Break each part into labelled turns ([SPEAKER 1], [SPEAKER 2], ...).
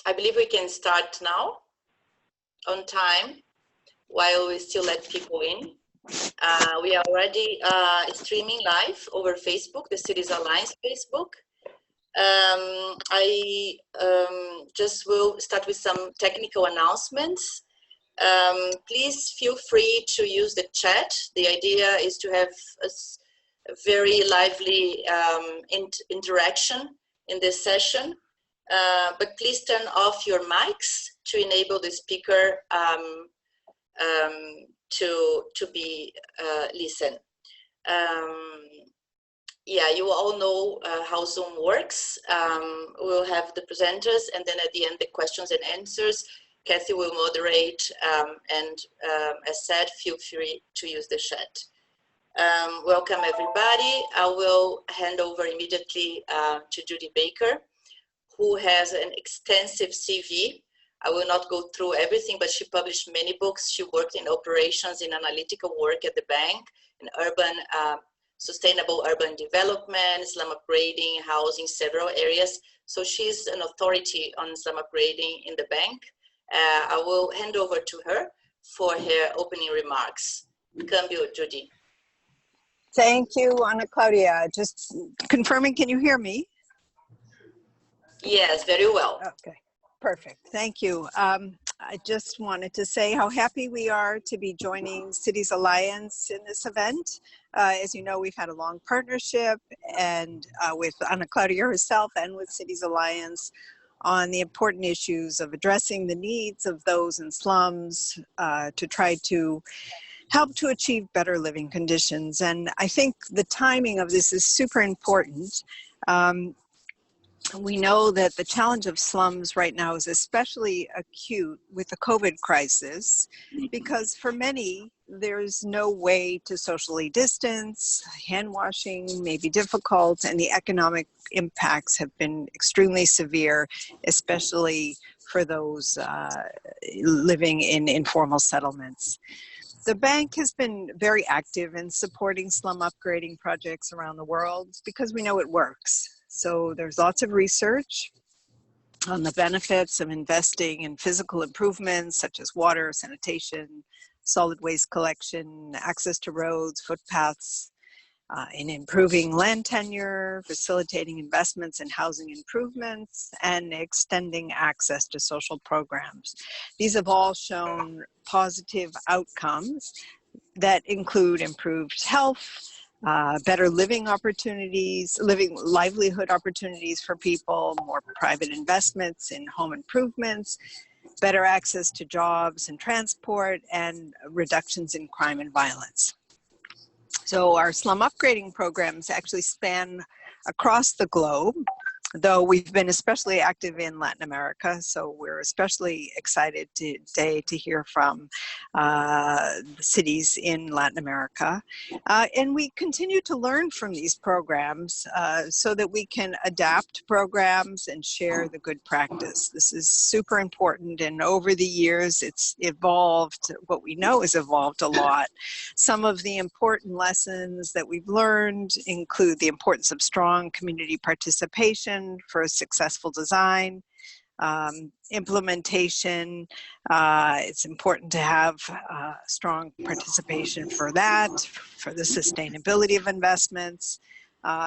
[SPEAKER 1] I believe we can start now on time while we still let people in. We are already streaming live over Facebook, the Cities Alliance Facebook. I just will start with some technical announcements. Please feel free to use the chat. The idea is to have a very lively interaction in this session. But please turn off your mics to enable the speaker to be listen. Yeah, you all know how Zoom works. We'll have the presenters, and then at the end, the questions and answers. Kathy will moderate, and as said, feel free to use the chat. Welcome, everybody. I will hand over immediately to Judy Baker, who has an extensive CV. I will not go through everything, but she published many books. She worked in operations, in analytical work at the bank, in urban, sustainable urban development, slum upgrading, housing, several areas. So she's an authority on slum upgrading in the bank. I will hand over to her for her opening remarks. Cambio, Judy.
[SPEAKER 2] Thank you, Anaclaudia. Just confirming, can you hear me?
[SPEAKER 1] Yes, very well.
[SPEAKER 2] Okay, perfect. Thank you. I just wanted to say how happy we are to be joining Cities Alliance in this event. As you know, we've had a long partnership and with Anaclaudia herself and with Cities Alliance on the important issues of addressing the needs of those in slums to try to help to achieve better living conditions. And I think the timing of this is super important. We know that the challenge of slums right now is especially acute with the COVID crisis, because for many, there's no way to socially distance, hand washing may be difficult, and the economic impacts have been extremely severe, especially for those living in informal settlements. The bank has been very active in supporting slum upgrading projects around the world because we know it works. So there's lots of research on the benefits of investing in physical improvements such as water, sanitation, solid waste collection, access to roads, footpaths, in improving land tenure, facilitating investments in housing improvements, and extending access to social programs. These have all shown positive outcomes that include improved health, better living opportunities, livelihood opportunities for people, more private investments in home improvements, better access to jobs and transport, and reductions in crime and violence. So our slum upgrading programs actually span across the globe, though we've been especially active in Latin America. So we're especially excited today to hear from the cities in Latin America. And we continue to learn from these programs so that we can adapt programs and share the good practice. This is super important, and over the years it's evolved. What we know has evolved a lot. Some of the important lessons that we've learned include the importance of strong community participation for a successful design, implementation. It's important to have strong participation for that, for the sustainability of investments.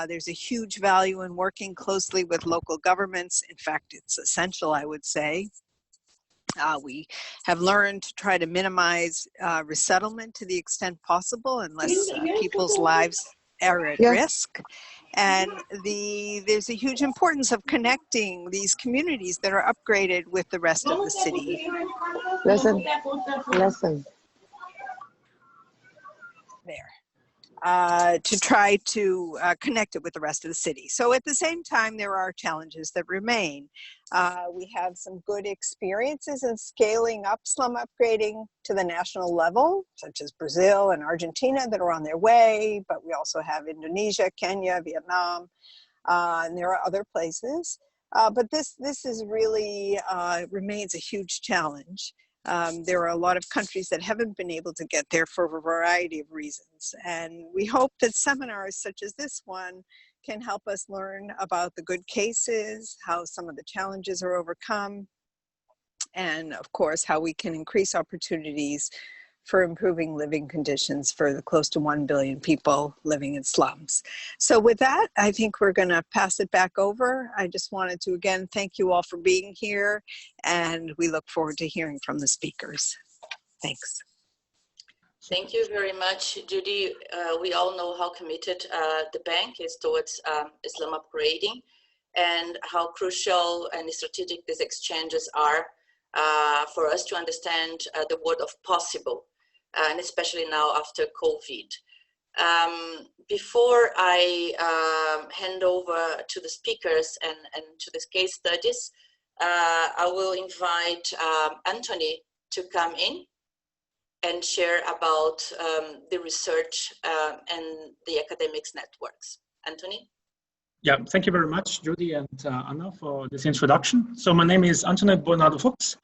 [SPEAKER 2] There's a huge value in working closely with local governments. In fact, it's essential, I would say. We have learned to try to minimize resettlement to the extent possible unless people's lives are at risk. And there's a huge importance of connecting these communities that are upgraded with the rest of the city.
[SPEAKER 3] Listen.
[SPEAKER 2] To try to connect it with the rest of the city. So at the same time, there are challenges that remain. We have some good experiences in scaling up slum upgrading to the national level, such as Brazil and Argentina that are on their way, but we also have Indonesia, Kenya, Vietnam, and there are other places. But this is really remains a huge challenge. There are a lot of countries that haven't been able to get there for a variety of reasons. And we hope that seminars such as this one can help us learn about the good cases, how some of the challenges are overcome, and of course, how we can increase opportunities for improving living conditions for the close to 1 billion people living in slums. So with that, I think we're going to pass it back over. I just wanted to again thank you all for being here, and we look forward to hearing from the speakers. Thanks.
[SPEAKER 1] Thank you very much, Judy. We all know how committed the bank is towards slum upgrading, and how crucial and strategic these exchanges are for us to understand the word of possible, and especially now after COVID. Before I hand over to the speakers and to the case studies, I will invite Anthony to come in and share about the research and the academics networks. Anthony?
[SPEAKER 3] Yeah, thank you very much, Judy and Anna, for this introduction. So my name is Anthony Boanada-Fuchs.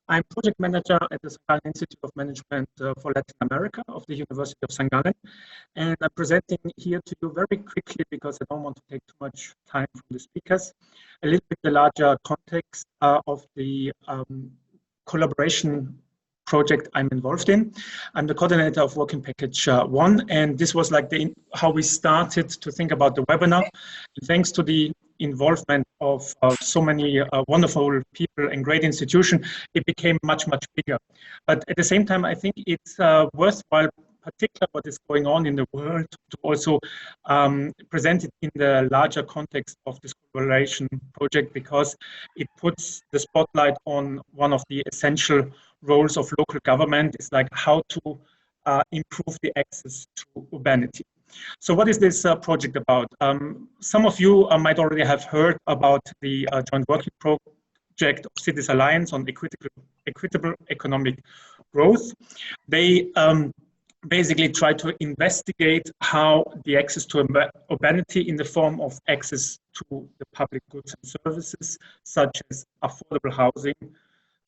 [SPEAKER 3] I'm project manager at the St. Gallen Institute of Management for Latin America of the University of St. Gallen. And I'm presenting here to you very quickly, because I don't want to take too much time from the speakers, a little bit the larger context of the collaboration project I'm involved in. I'm the coordinator of Working Package 1, and this was like how we started to think about the webinar. And thanks to the involvement of so many wonderful people and great institutions, it became much, much bigger. But at the same time, I think it's worthwhile, particularly what is going on in the world, to also present it in the larger context of this collaboration project, because it puts the spotlight on one of the essential roles of local government, is like how to improve the access to urbanity. So what is this project about? Some of you might already have heard about the joint working project of Cities Alliance on equitable economic growth. They basically try to investigate how the access to urbanity in the form of access to the public goods and services, such as affordable housing,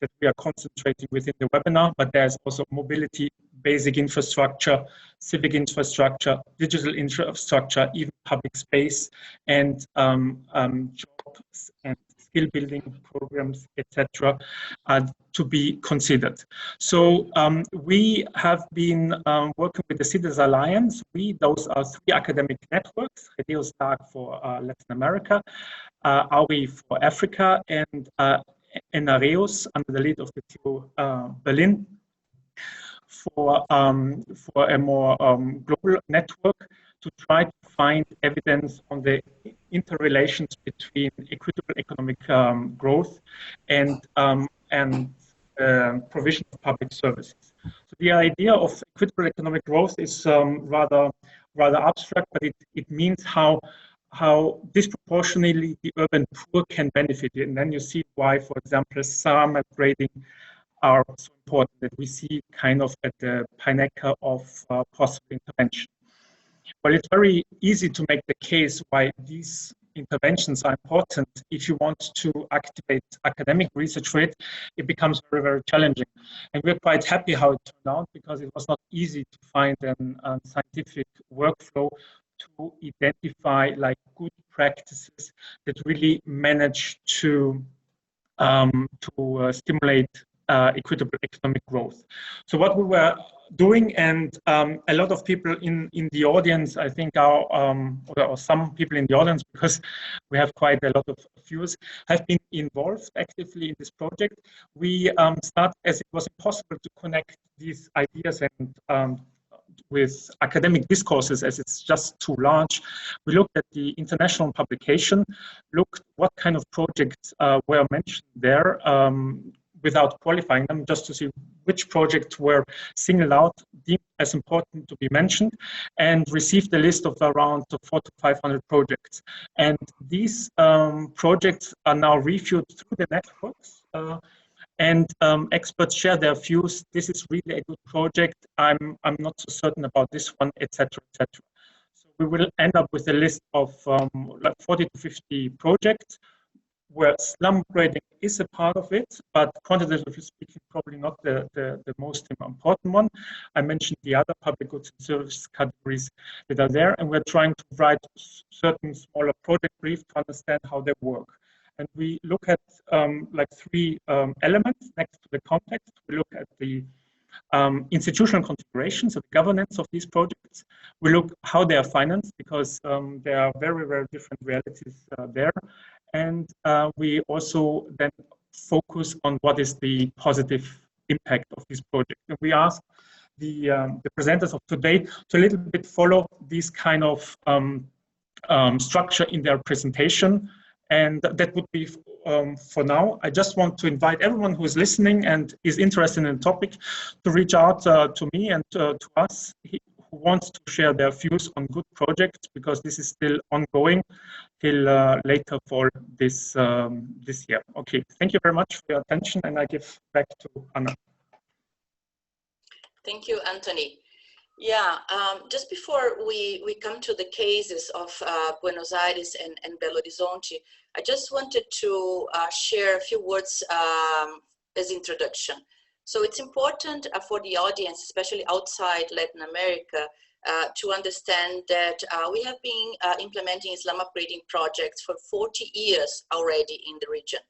[SPEAKER 3] that we are concentrating within the webinar, but there's also mobility, basic infrastructure, civic infrastructure, digital infrastructure, even public space, and jobs and skill building programs, etc., to be considered. So we have been working with the Cities Alliance. Those are 3 academic networks: REDEUS-LAC for Latin America, AURI for Africa, and N-AERUS under the lead of the TU Berlin, for a more global network to try to find evidence on the interrelations between equitable economic growth and provision of public services. So the idea of equitable economic growth is rather abstract, but it means how disproportionately the urban poor can benefit. And then you see why, for example, slum upgrading are so important, that we see kind of at the pinnacle of possible intervention. Well, it's very easy to make the case why these interventions are important. If you want to activate academic research for it, it becomes very, very challenging. And we're quite happy how it turned out, because it was not easy to find a scientific workflow to identify like good practices that really manage to stimulate equitable economic growth. So what we were doing, and a lot of people in the audience, I think, are, or some people in the audience, because we have quite a lot of viewers, have been involved actively in this project. We started, as it was impossible to connect these ideas and with academic discourses, as it's just too large. We looked at the international publication, looked what kind of projects were mentioned there, without qualifying them, just to see which projects were singled out, deemed as important to be mentioned, and received a list of around 400 to 500 projects. And these projects are now reviewed through the networks, and experts share their views. This is really a good project. I'm not so certain about this one, etc., etc. So we will end up with a list of like 40 to 50 projects, where slum upgrading is a part of it, but quantitatively speaking, probably not the most important one. I mentioned the other public goods and service categories that are there, and we're trying to write certain smaller project briefs to understand how they work. and we look at like three elements next to the context. We look at the institutional configurations of the governance of these projects. We look how they are financed, because there are very, very different realities there. And we also then focus on what is the positive impact of this project. And we ask the presenters of today to a little bit follow this kind of structure in their presentation. And that would be for now. I just want to invite everyone who is listening and is interested in the topic to reach out to me and to us who wants to share their views on good projects, because this is still ongoing till later fall this year. Okay, thank you very much for your attention, and I give back to Anna.
[SPEAKER 1] Thank you, Anthony. Yeah, just before we come to the cases of Buenos Aires and Belo Horizonte, I just wanted to share a few words as introduction. So it's important for the audience, especially outside Latin America, to understand that we have been implementing slum upgrading projects for 40 years already in the region.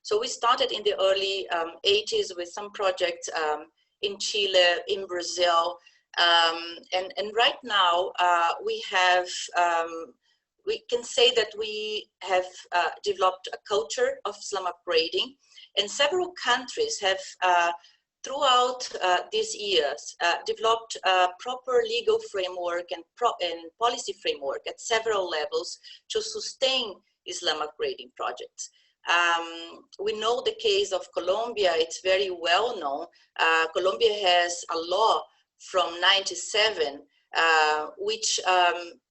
[SPEAKER 1] So we started in the early 80s with some projects in Chile, in Brazil, and right now we can say that we have developed a culture of slum upgrading, and several countries have throughout these years developed a proper legal framework and policy framework at several levels to sustain slum upgrading projects. We know the case of Colombia, it's very well known. Colombia has a law from '97 which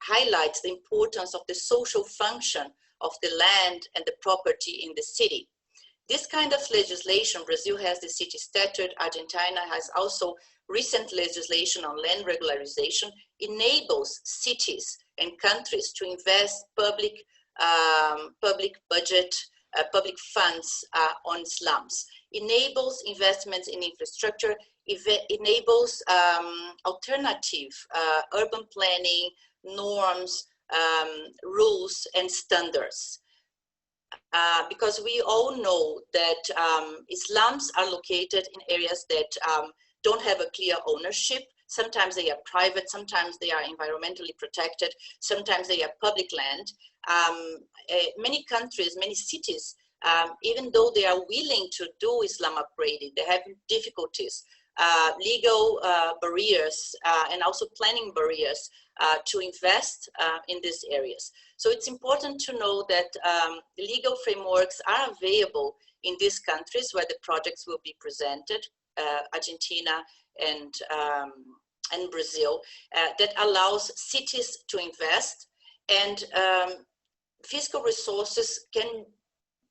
[SPEAKER 1] highlights the importance of the social function of the land and the property in the city. This kind of legislation, Brazil has the city statute, Argentina has also recent legislation on land regularization, enables cities and countries to invest public budget, public funds on slums, enables investments in infrastructure, enables alternative urban planning, norms, rules, and standards. Because we all know that slums are located in areas that don't have a clear ownership. Sometimes they are private, sometimes they are environmentally protected, sometimes they are public land. Many countries, many cities, even though they are willing to do slum upgrading, they have difficulties, legal barriers, and also planning barriers to invest in these areas. So it's important to know that legal frameworks are available in these countries where the projects will be presented, Argentina and Brazil, that allows cities to invest, and fiscal resources can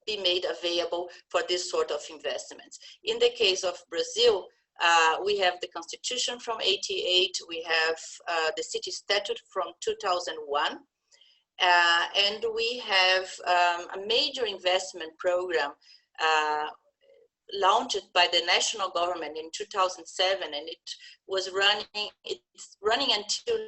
[SPEAKER 1] be made available for this sort of investments. In the case of Brazil, we have the constitution from '88, we have the city statute from 2001, and we have a major investment program launched by the national government in 2007, and it was running, it's running until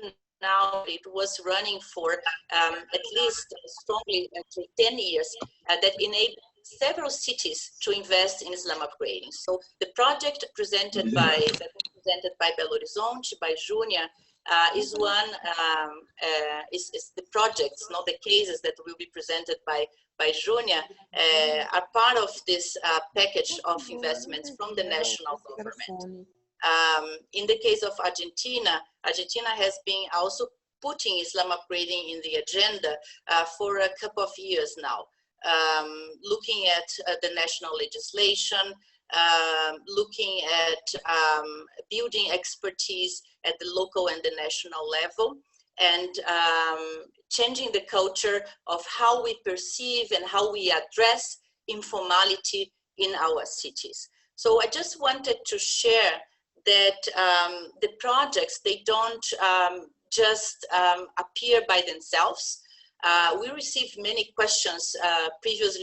[SPEAKER 1] now. It was running for at least strongly 10 years, that enabled several cities to invest in slum upgrading. So the project presented by Belo Horizonte, by Júnia, is one, is the projects, not the cases that will be presented by Júnia, are part of this package of investments from the national government. In the case of Argentina, Argentina has been also putting slum upgrading in the agenda for a couple of years now, looking at the national legislation, looking at building expertise at the local and the national level, and changing the culture of how we perceive and how we address informality in our cities. So I just wanted to share that the projects, they don't just appear by themselves. We received many questions previous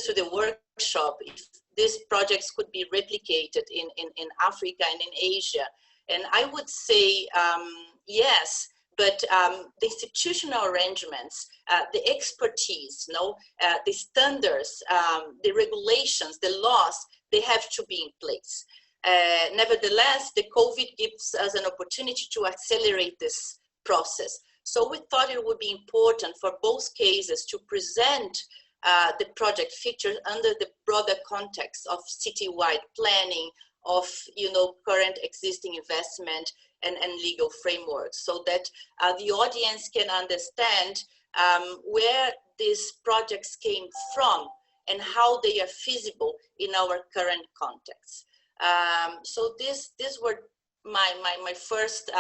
[SPEAKER 1] to the workshop, if these projects could be replicated in Africa and in Asia. And I would say yes, but the institutional arrangements, the expertise, the standards, the regulations, the laws, they have to be in place. Nevertheless, the COVID gives us an opportunity to accelerate this process. So we thought it would be important for both cases to present the project features under the broader context of citywide planning, of current existing investment and legal frameworks, so that the audience can understand where these projects came from and how they are feasible in our current context. So these were my first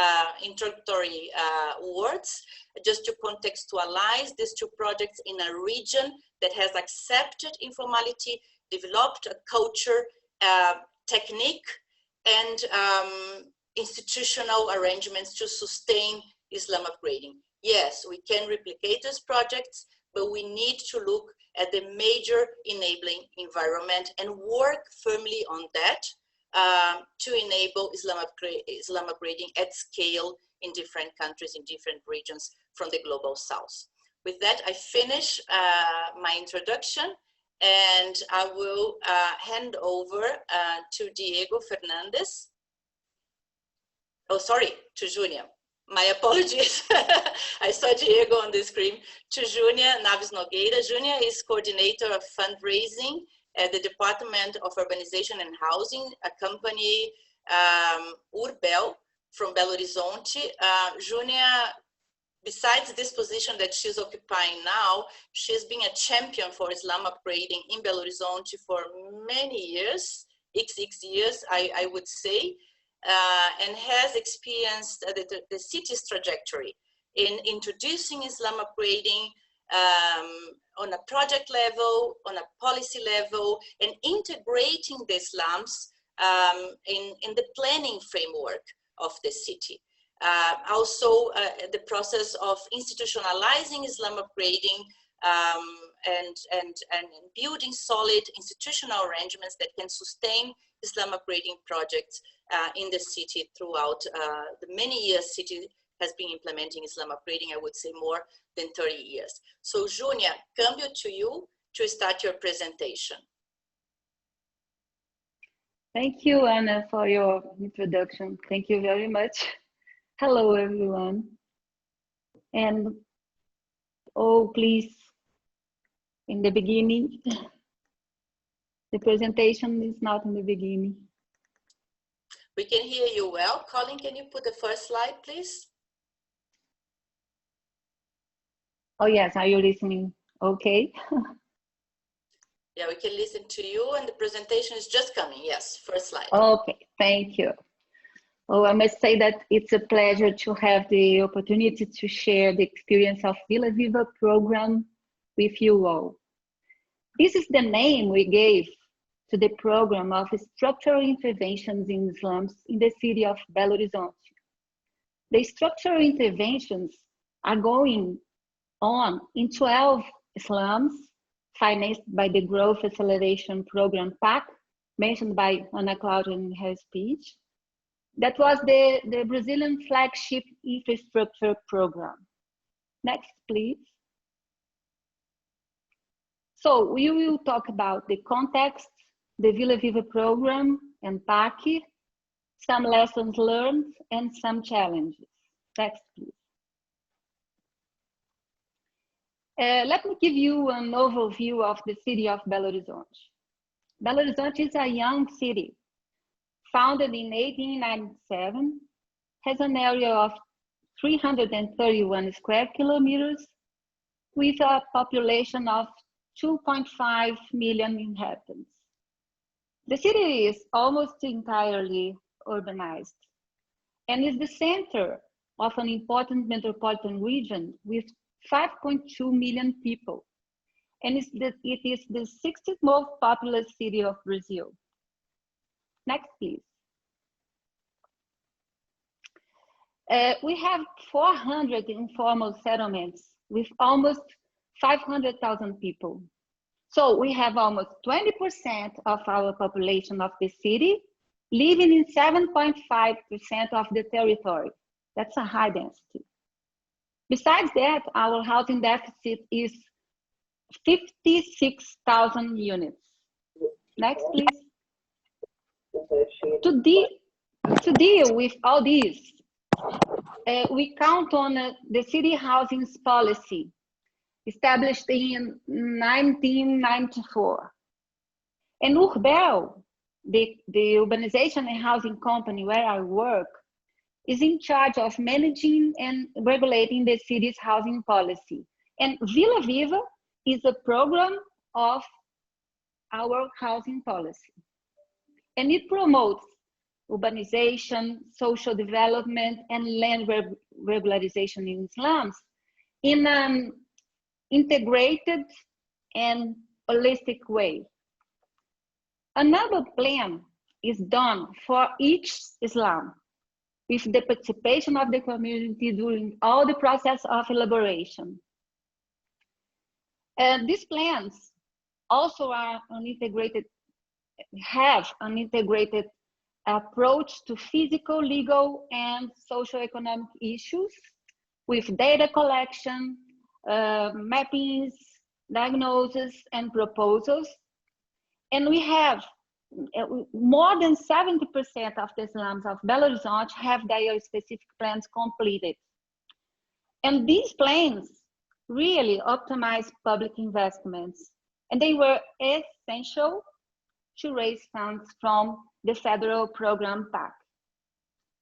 [SPEAKER 1] introductory words, just to contextualize these two projects in a region that has accepted informality, developed a culture, technique, and institutional arrangements to sustain slum upgrading. Yes, we can replicate these projects, but we need to look at the major enabling environment and work firmly on that to enable slum upgrading at scale in different countries, in different regions from the global south. With that, I finish my introduction, and I will hand over to Diego Fernandez. Oh, sorry, to Júnia. My apologies. I saw Diego on the screen. To Júnia Naves Nogueira. Júnia is coordinator of fundraising at the Department of Urbanization and Housing, a company, Urbel, from Belo Horizonte. Júnia, besides this position that she's occupying now, she's been a champion for slum upgrading in Belo Horizonte for many years, years, I would say, and has experienced the city's trajectory in introducing slum upgrading on a project level, on a policy level, and integrating the slums in the planning framework of the city. Also, the process of institutionalizing slum upgrading and building solid institutional arrangements that can sustain slum upgrading projects in the city throughout the many years city has been implementing slum upgrading, I would say more than 30 years. So Júnia, cambio to you to start your presentation.
[SPEAKER 4] Thank you, Anna, for your introduction. Thank you very much. Hello, everyone. And, oh, please, in the beginning, the presentation is not in the beginning.
[SPEAKER 1] We can hear you well. Colin, can you put the first slide, please?
[SPEAKER 4] Oh, yes, are you listening? Okay.
[SPEAKER 1] Yeah, we can listen to you, and the presentation is just coming. Yes, first slide.
[SPEAKER 4] Okay, thank you. Oh, I must say that it's a pleasure to have the opportunity to share the experience of Vila Viva program with you all. This is the name we gave to the program of structural interventions in slums in the city of Belo Horizonte. The structural interventions are going on in 12 slums financed by the Growth Acceleration Program PAC, mentioned by Anaclaudia in her speech. That was the Brazilian flagship infrastructure program. Next, please. So we will talk about the context, the Vila Viva program and PAC, some lessons learned and some challenges. Next, please. Let me give you an overview of the city of Belo Horizonte. Belo Horizonte is a young city, founded in 1897, has an area of 331 square kilometers with a population of 2.5 million inhabitants. The city is almost entirely urbanized and is the center of an important metropolitan region with 5.2 million people, and it is the 60th most populous city of Brazil. Next, please. We have 400 informal settlements with almost 500,000 people. So we have almost 20% of our population of the city living in 7.5% of the territory. That's a high density. Besides that, our housing deficit is 56,000 units. Next, please. To deal with all this, we count on the city housing policy established in 1994. And Urbel, the urbanization and housing company where I work, is in charge of managing and regulating the city's housing policy. And Vila Viva is a program of our housing policy. And it promotes urbanization, social development, and land regularization in slums in an integrated and holistic way. Another plan is done for each slum with the participation of the community during all the process of elaboration. And these plans also are have an integrated approach to physical, legal, and socio-economic issues with data collection, mappings, diagnosis, and proposals. And we have more than 70% of the slums of Belo Horizonte have their specific plans completed. And these plans really optimize public investments, and they were essential to raise funds from the federal program PAC.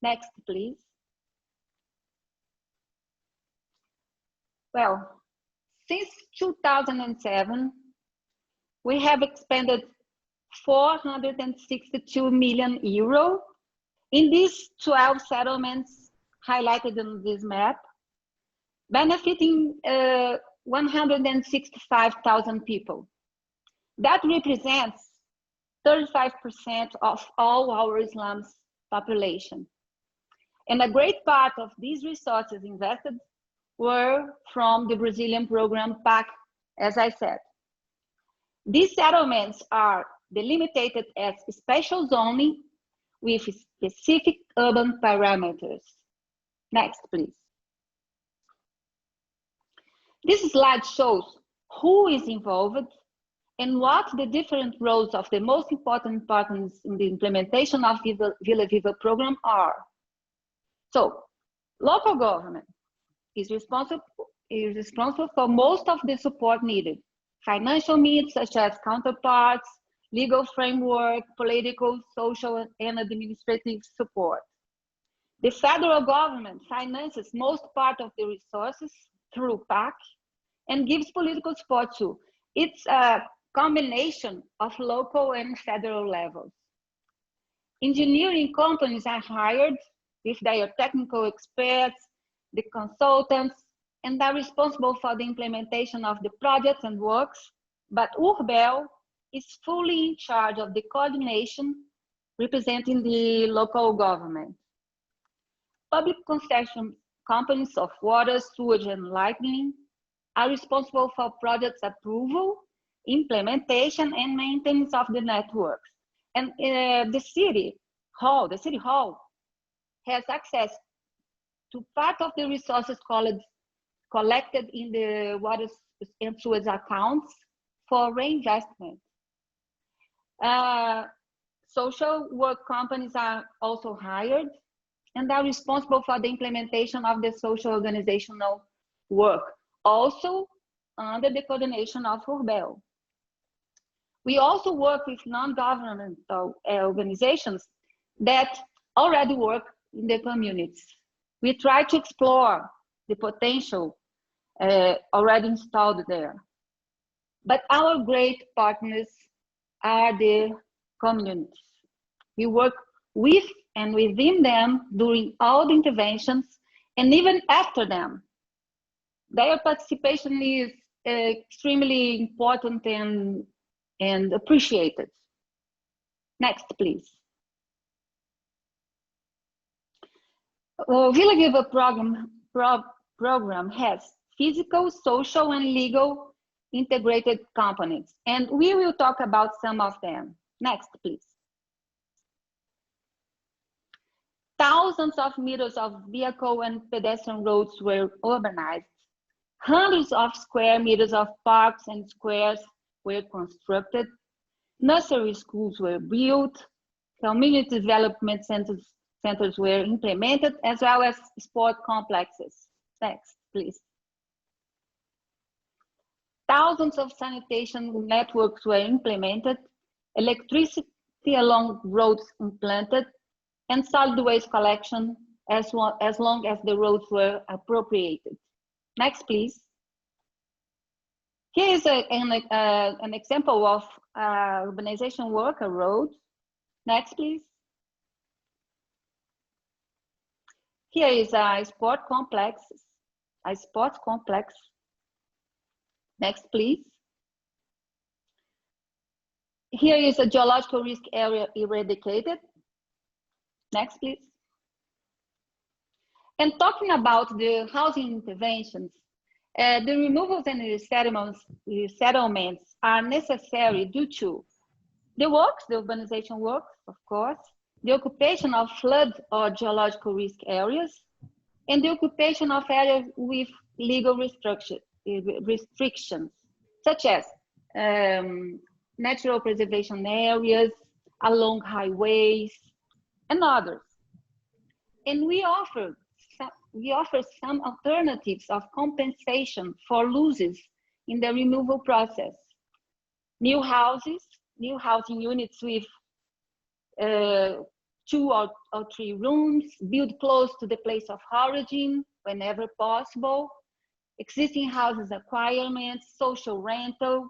[SPEAKER 4] Next, please. Well, since 2007, we have expended 462 million euro in these 12 settlements highlighted on this map, benefiting 165,000 people. That represents 35% of all our slums population. And a great part of these resources invested were from the Brazilian program PAC, as I said. These settlements are delimited as special zoning with specific urban parameters. Next, please. This slide shows who is involved and what the different roles of the most important partners in the implementation of Vila Viva program are. So, local government is responsible for most of the support needed. Financial needs such as counterparts, legal framework, political, social, and administrative support. The federal government finances most part of the resources through PAC and gives political support too. It's a combination of local and federal levels. Engineering companies are hired with their technical experts, the consultants, and are responsible for the implementation of the projects and works, but Urbel is fully in charge of the coordination representing the local government. Public concession companies of water, sewage, and lighting are responsible for projects approval, implementation, and maintenance of the networks. And the city hall has access to part of the resources collected in the water and sewage accounts for reinvestment. Social work companies are also hired and are responsible for the implementation of the social organizational work, also under the coordination of Urbel. We also work with non-governmental organizations that already work in the communities. We try to explore the potential already installed there. But our great partners are the communities. We work with and within them during all the interventions and even after them. Their participation is extremely important and appreciated. Next, please. Vila Viva program has physical, social, and legal integrated components, and we will talk about some of them. Next, please. Thousands of meters of vehicle and pedestrian roads were urbanized. Hundreds of square meters of parks and squares were constructed. Nursery schools were built. Community development centers were implemented, as well as sport complexes. Next, please. Thousands of sanitation networks were implemented, electricity along roads implanted, and solid waste collection as long as the roads were appropriated. Next, please. Here is an example of urbanization work, a road. Next, please. Here is a sports complex. Next, please. Here is a geological risk area eradicated. Next, please. And talking about the housing interventions, the removals and resettlements are necessary due to the works, the urbanization works, of course, the occupation of flood or geological risk areas, and the occupation of areas with legal restrictions, such as natural preservation areas, along highways, and others. And we offer some alternatives of compensation for losses in the removal process. New housing units with 2 or 3 rooms, built close to the place of origin whenever possible, existing houses acquirements, social rental,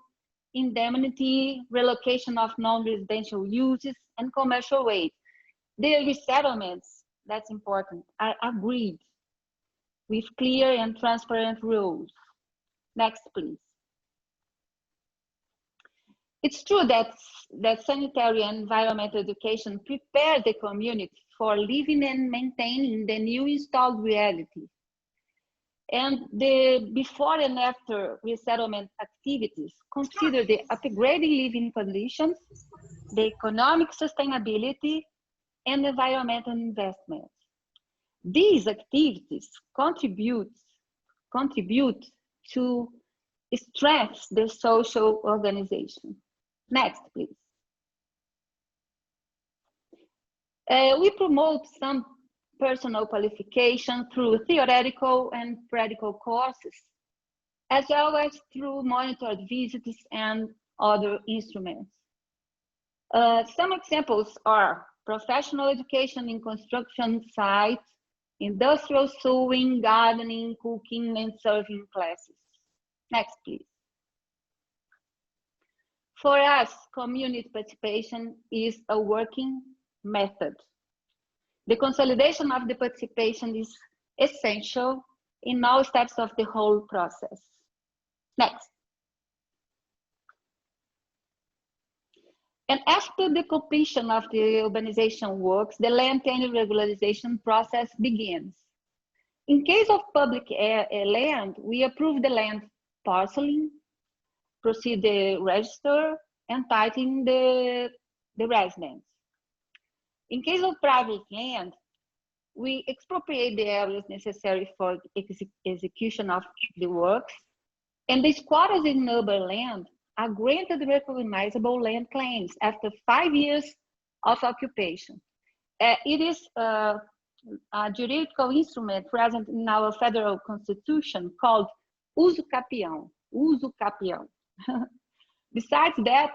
[SPEAKER 4] indemnity, relocation of non-residential uses, and commercial aid. The resettlements, that's important, are agreed with clear and transparent rules. Next, please. It's true that sanitary and environmental education prepares the community for living and maintaining the new installed reality. And the before and after resettlement activities consider the upgrading living conditions, the economic sustainability, and environmental investments. These activities contribute to strengthen the social organization. Next, please. We promote some personal qualification through theoretical and practical courses, as well as through monitored visits and other instruments. Some examples are professional education in construction sites, industrial sewing, gardening, cooking, and serving classes. Next, please. For us, community participation is a working method. The consolidation of the participation is essential in all steps of the whole process. Next. And after the completion of the urbanization works, the land tenure regularization process begins. In case of public land, we approve the land parceling, proceed the register, and titling the residents. In case of private land, we expropriate the areas necessary for execution of the works, and the squatters in urban land are granted recognizable land claims after 5 years of occupation. It is a juridical instrument present in our federal constitution called uso capião. Besides that,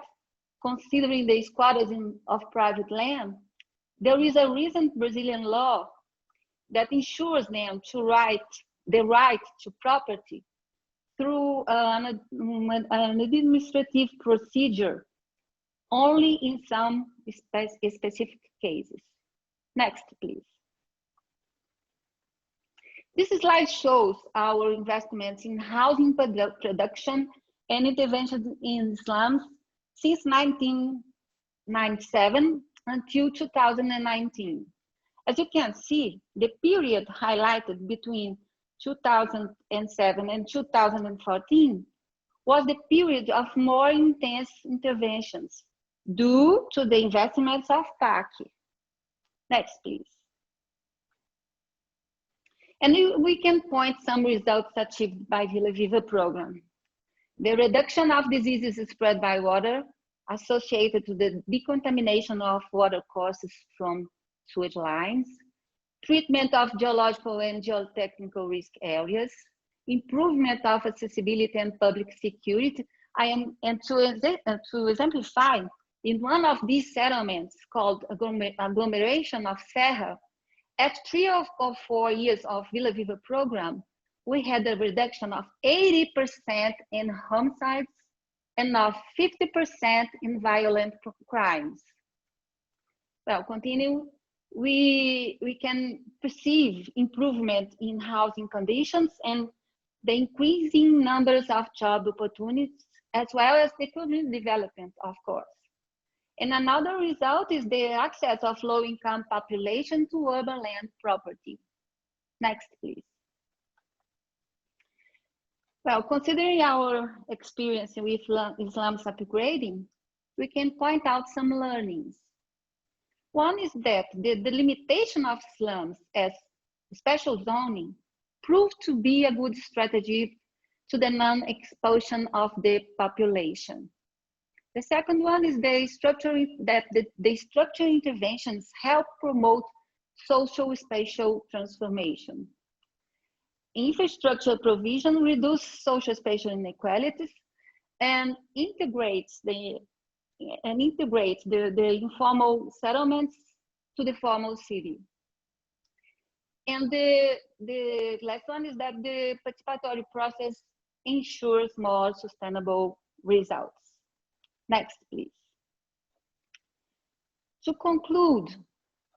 [SPEAKER 4] considering the squatters of private land, there is a recent Brazilian law that ensures them the right to property through an administrative procedure only in some specific cases. Next, please. This slide shows our investments in housing production and intervention in slums since 1997 until 2019. As you can see, the period highlighted between 2007 and 2014 was the period of more intense interventions due to the investments of PAC. Next, please. And we can point some results achieved by Vila Viva program. The reduction of diseases spread by water associated to the decontamination of water courses from sewage lines, treatment of geological and geotechnical risk areas, improvement of accessibility and public security. And to exemplify, in one of these settlements called agglomeration of Serra, at 3 or 4 years of Vila Viva program, we had a reduction of 80% in homicides and of 50% in violent crimes. Well, continue. We can perceive improvement in housing conditions and the increasing numbers of job opportunities, as well as the community development, of course. And another result is the access of low-income population to urban land property. Next, please. Well, considering our experience with slums upgrading, we can point out some learnings. One is that the delimitation of slums as special zoning proved to be a good strategy to the non-expulsion of the population. The second one is the structural interventions help promote social spatial transformation. Infrastructure provision reduces social spatial inequalities and integrates the informal settlements to the formal city. And the last one is that the participatory process ensures more sustainable results. Next, please. To conclude,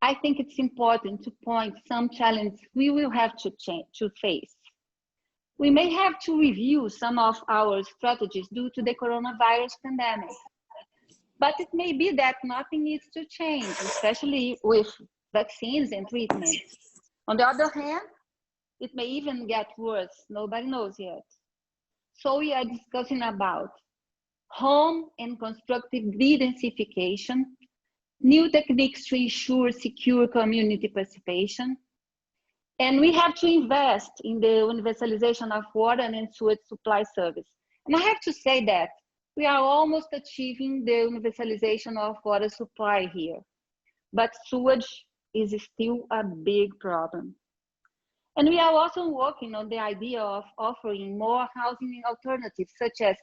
[SPEAKER 4] I think it's important to point some challenges we will have to face. We may have to review some of our strategies due to the coronavirus pandemic, but it may be that nothing needs to change, especially with vaccines and treatments. On the other hand, it may even get worse, nobody knows yet. So we are discussing about home and constructive de-densification, new techniques to ensure secure community participation, and we have to invest in the universalization of water and sewage supply service. And I have to say that we are almost achieving the universalization of water supply here, but sewage is still a big problem. And we are also working on the idea of offering more housing alternatives, such as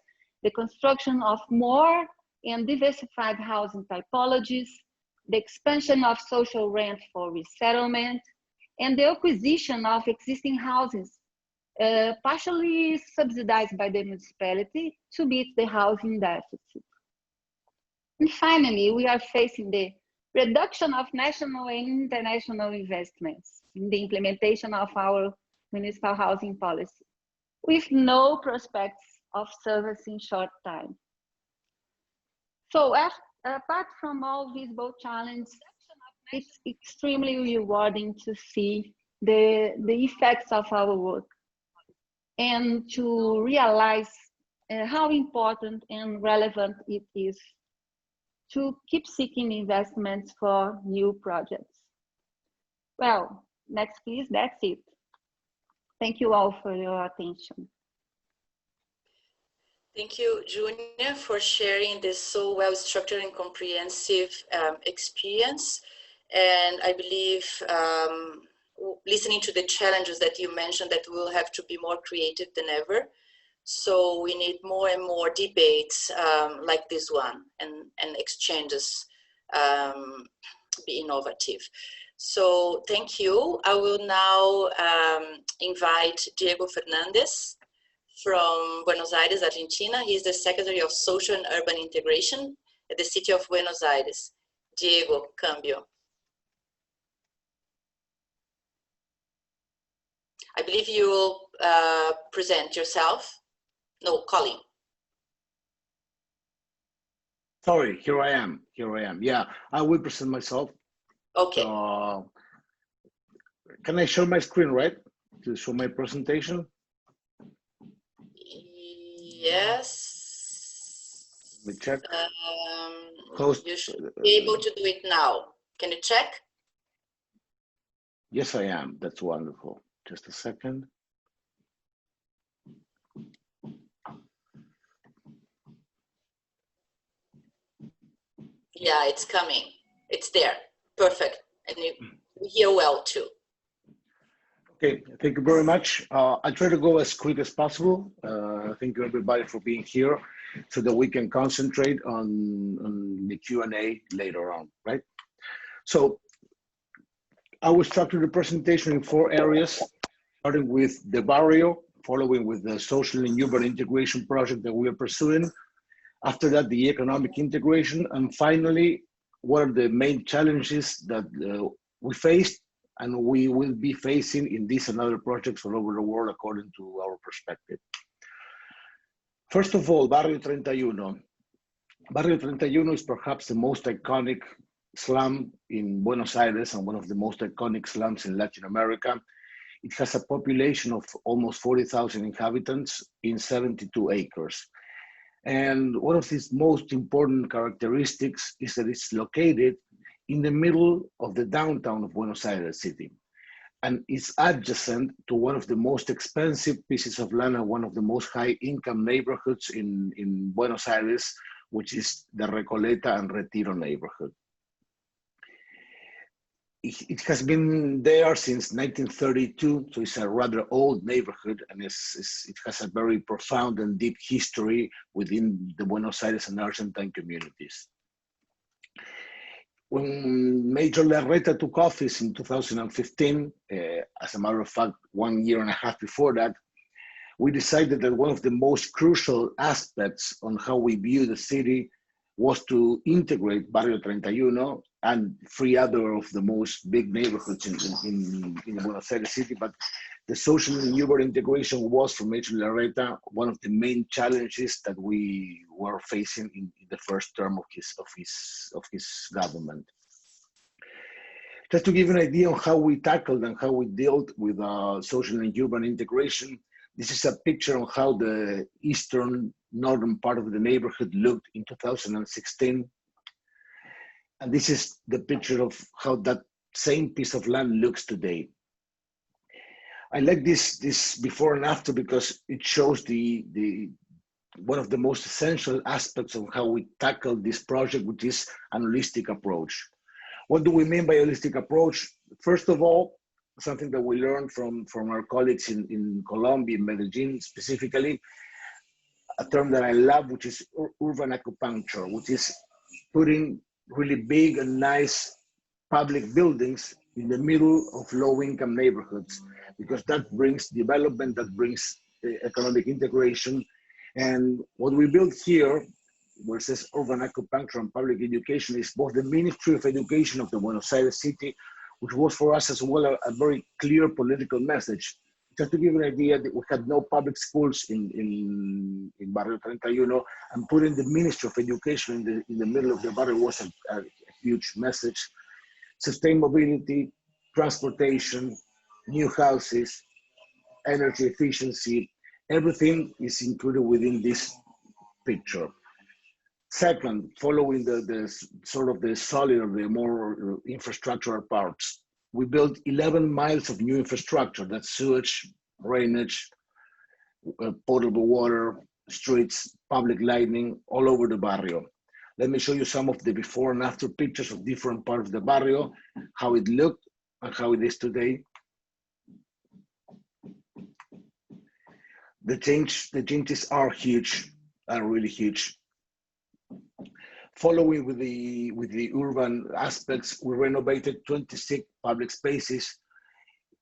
[SPEAKER 4] the construction of more and diversified housing typologies, the expansion of social rent for resettlement, and the acquisition of existing houses, partially subsidized by the municipality to meet the housing deficit. And finally, we are facing the reduction of national and international investments in the implementation of our municipal housing policy, with no prospects of service in short time. So apart from all visible challenges, it's extremely rewarding to see the effects of our work and to realize how important and relevant it is to keep seeking investments for new projects. Well, next please, that's it. Thank you all for your attention.
[SPEAKER 1] Thank you, Júnia, for sharing this so well-structured and comprehensive experience. And I believe listening to the challenges that you mentioned, that we'll have to be more creative than ever. So we need more and more debates like this one, and exchanges be innovative. So thank you. I will now invite Diego Fernandez from Buenos Aires, Argentina. He's the Secretary of Social and Urban Integration at the City of Buenos Aires. Diego, cambio. I believe you will present yourself. No, Colin.
[SPEAKER 5] Sorry, here I am. Yeah, I will present myself.
[SPEAKER 1] Okay.
[SPEAKER 5] Can I share my screen, right? To show my presentation?
[SPEAKER 1] Yes.
[SPEAKER 5] Let me check.
[SPEAKER 1] You should be able to do it now. Can you check?
[SPEAKER 5] Yes, I am. That's wonderful. Just a second.
[SPEAKER 1] Yeah, it's coming. It's there. Perfect. And you hear well too.
[SPEAKER 5] Okay, thank you very much. I'll try to go as quick as possible. Thank you everybody for being here so that we can concentrate on the Q&A later on, right? So I will structure the presentation in 4 areas, starting with the barrio, following with the social and urban integration project that we are pursuing. After that, the economic integration, and finally, what are the main challenges that we faced and we will be facing in these and other projects all over the world according to our perspective. First of all, Barrio 31. Barrio 31 is perhaps the most iconic slum in Buenos Aires and one of the most iconic slums in Latin America. It has a population of almost 40,000 inhabitants in 72 acres. And one of its most important characteristics is that it's located in the middle of the downtown of Buenos Aires city. And it's adjacent to one of the most expensive pieces of land and one of the most high income neighborhoods in Buenos Aires, which is the Recoleta and Retiro neighborhood. It has been there since 1932, so it's a rather old neighborhood, and it has a very profound and deep history within the Buenos Aires and Argentine communities. When Major Larreta took office in 2015, as a matter of fact, 1.5 years before that, we decided that one of the most crucial aspects on how we view the city was to integrate Barrio 31 and 3 other of the most big neighborhoods in Buenos Aires city. But the social and urban integration was, for Major Larreta, one of the main challenges that we were facing in the first term of his government. Just to give you an idea on how we tackled and how we dealt with social and urban integration, this is a picture on how the northern part of the neighborhood looked in 2016. And this is the picture of how that same piece of land looks today. I like this before and after because it shows one of the most essential aspects of how we tackle this project, which is an holistic approach. What do we mean by holistic approach? First of all, something that we learned from our colleagues in Colombia, in Medellin specifically, a term that I love, which is urban acupuncture, which is putting really big and nice public buildings in the middle of low-income neighborhoods, because that brings development, that brings economic integration. And what we built here, where it says urban acupuncture and public education, is both the Ministry of Education of the Buenos Aires city, which was for us as well a very clear political message. Just to give you an idea, that we had no public schools in Barrio 31, and putting the Ministry of Education in the middle of the barrio was a huge message. Sustained mobility, transportation, new houses, energy efficiency, everything is included within this picture. Second, following the sort of the solid or the more infrastructural parts, we built 11 miles of new infrastructure. That's sewage, drainage, potable water, streets, public lighting, all over the barrio. Let me show you some of the before and after pictures of different parts of the barrio, how it looked and how it is today. The changes are huge, are really huge. Following with the urban aspects, we renovated 26 public spaces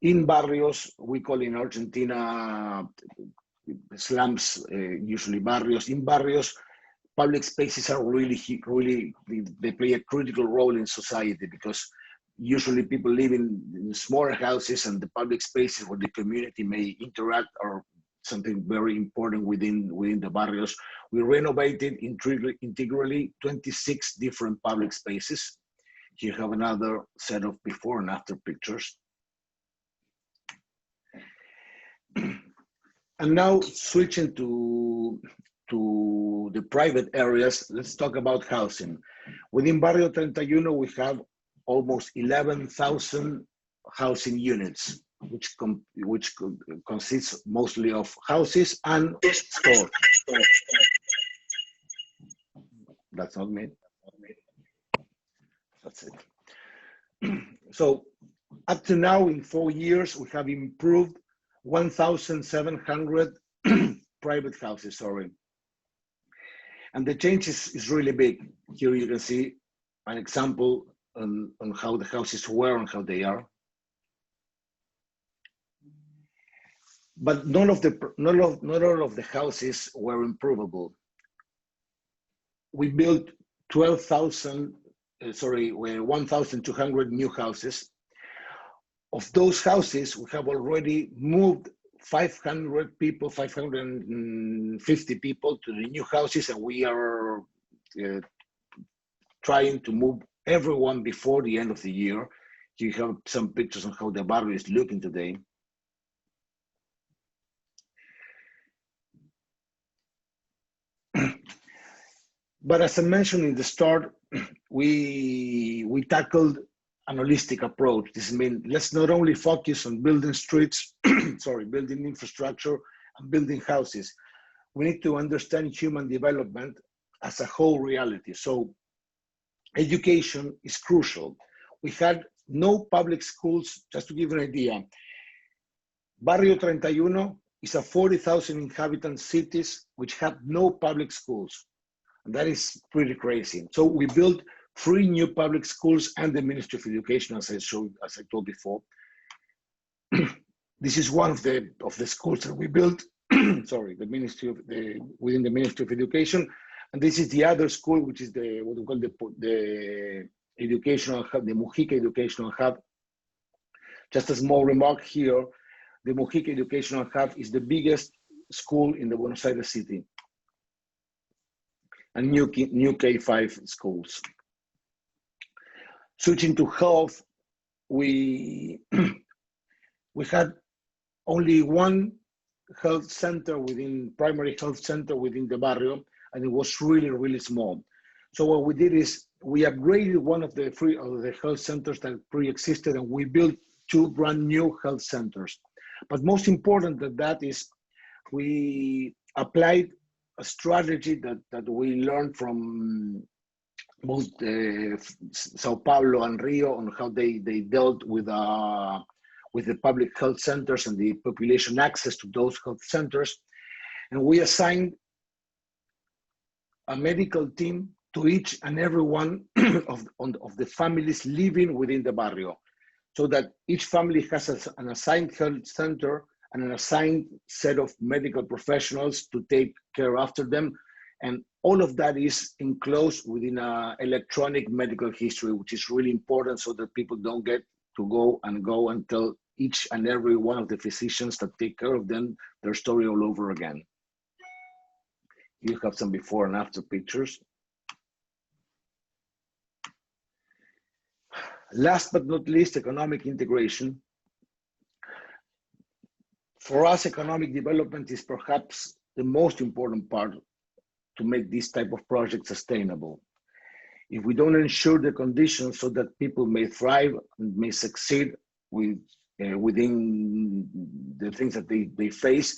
[SPEAKER 5] in barrios. We call in Argentina slums, usually barrios. In barrios, public spaces are really, they play a critical role in society, because usually people live in smaller houses, and the public spaces where the community may interact are something very important within the barrios. We renovated integrally 26 different public spaces. Here you have another set of before and after pictures. And now switching to the private areas, let's talk about housing. Within Barrio 31, we have almost 11,000 housing units. which consists mostly of houses and stores. That's not me. That's it. So up to now, in 4 years, we have improved 1,700 private houses, sorry. And the change is really big. Here you can see an example on how the houses were and how they are. But not all of the houses were improvable. We built 1,200 new houses. Of those houses, we have already moved 500 people, 550 people to the new houses, and we are trying to move everyone before the end of the year. You have some pictures on how the barrio is looking today. But as I mentioned in the start, we tackled an holistic approach. This means let's not only focus on building streets, building infrastructure and building houses. We need to understand human development as a whole reality. So education is crucial. We had no public schools. Just to give you an idea, Barrio 31 is a 40,000 inhabitant cities which have no public schools. And that is pretty crazy. So we built 3 new public schools and the Ministry of Education, as I told before. This is one of the schools that we built. Sorry, within the Ministry of Education, and this is the other school, which is what we call the educational hub, the Mujica Educational Hub. Just a small remark here: the Mujica Educational Hub is the biggest school in the Buenos Aires city, and new K-5 schools. Switching to health, we had only one health center primary health center within the barrio, and it was really, really small. So what we did is we upgraded one of the health centers that pre-existed, and we built 2 brand new health centers. But most important than that is we applied a strategy that we learned from both Sao Paulo and Rio on how they dealt with the public health centers and the population access to those health centers. And we assigned a medical team to each and every one of the families living within the barrio, so that each family has an assigned health center and an assigned set of medical professionals to take care after them. And all of that is enclosed within an electronic medical history, which is really important so that people don't get to go and tell each and every one of the physicians that take care of them their story all over again. You have some before and after pictures. Last but not least, economic integration. For us, economic development is perhaps the most important part to make this type of project sustainable. If we don't ensure the conditions so that people may thrive and may succeed within the things that they face,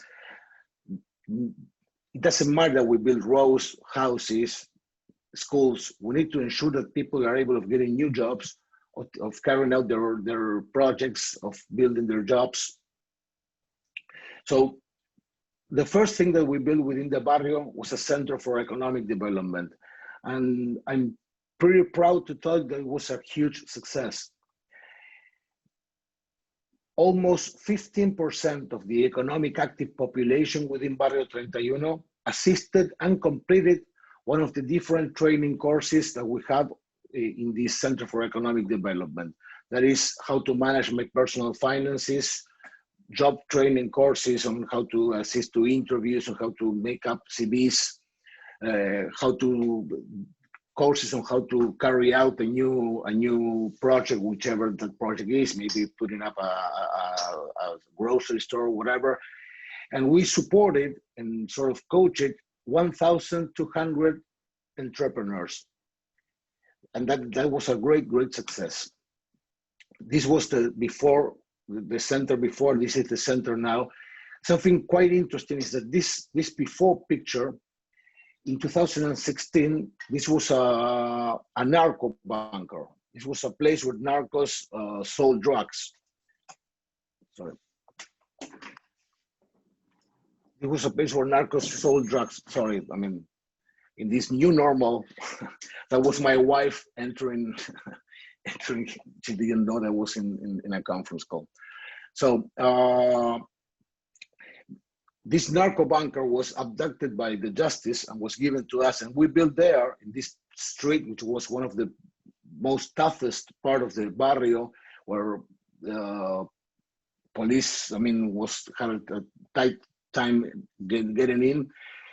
[SPEAKER 5] it doesn't matter that we build roads, houses, schools. We need to ensure that people are able of getting new jobs, of carrying out their projects, of building their jobs. So the first thing that we built within the barrio was a Center for Economic Development. And I'm pretty proud to tell you that it was a huge success. Almost 15% of the economic active population within Barrio 31 assisted and completed one of the different training courses that we have in this Center for Economic Development. That is how to manage my personal finances, job training courses on how to assist to interviews, on how to make up CVs, courses on how to carry out a new project, whichever that project is, maybe putting up a grocery store or whatever. And we supported and sort of coached 1,200 entrepreneurs. And that was a great success. This was before the center before, this is the center now. Something quite interesting is that this before picture, in 2016, this was a narco bunker. This was a place where narcos sold drugs. Sorry. It was a place where narcos sold drugs. Sorry, I mean, in this new normal, that was my wife entering. She didn't know that I was in a conference call. So this narco bunker was abducted by the justice and was given to us, and we built there in this street, which was one of the most toughest part of the barrio, where police, I mean, had a tight time getting in.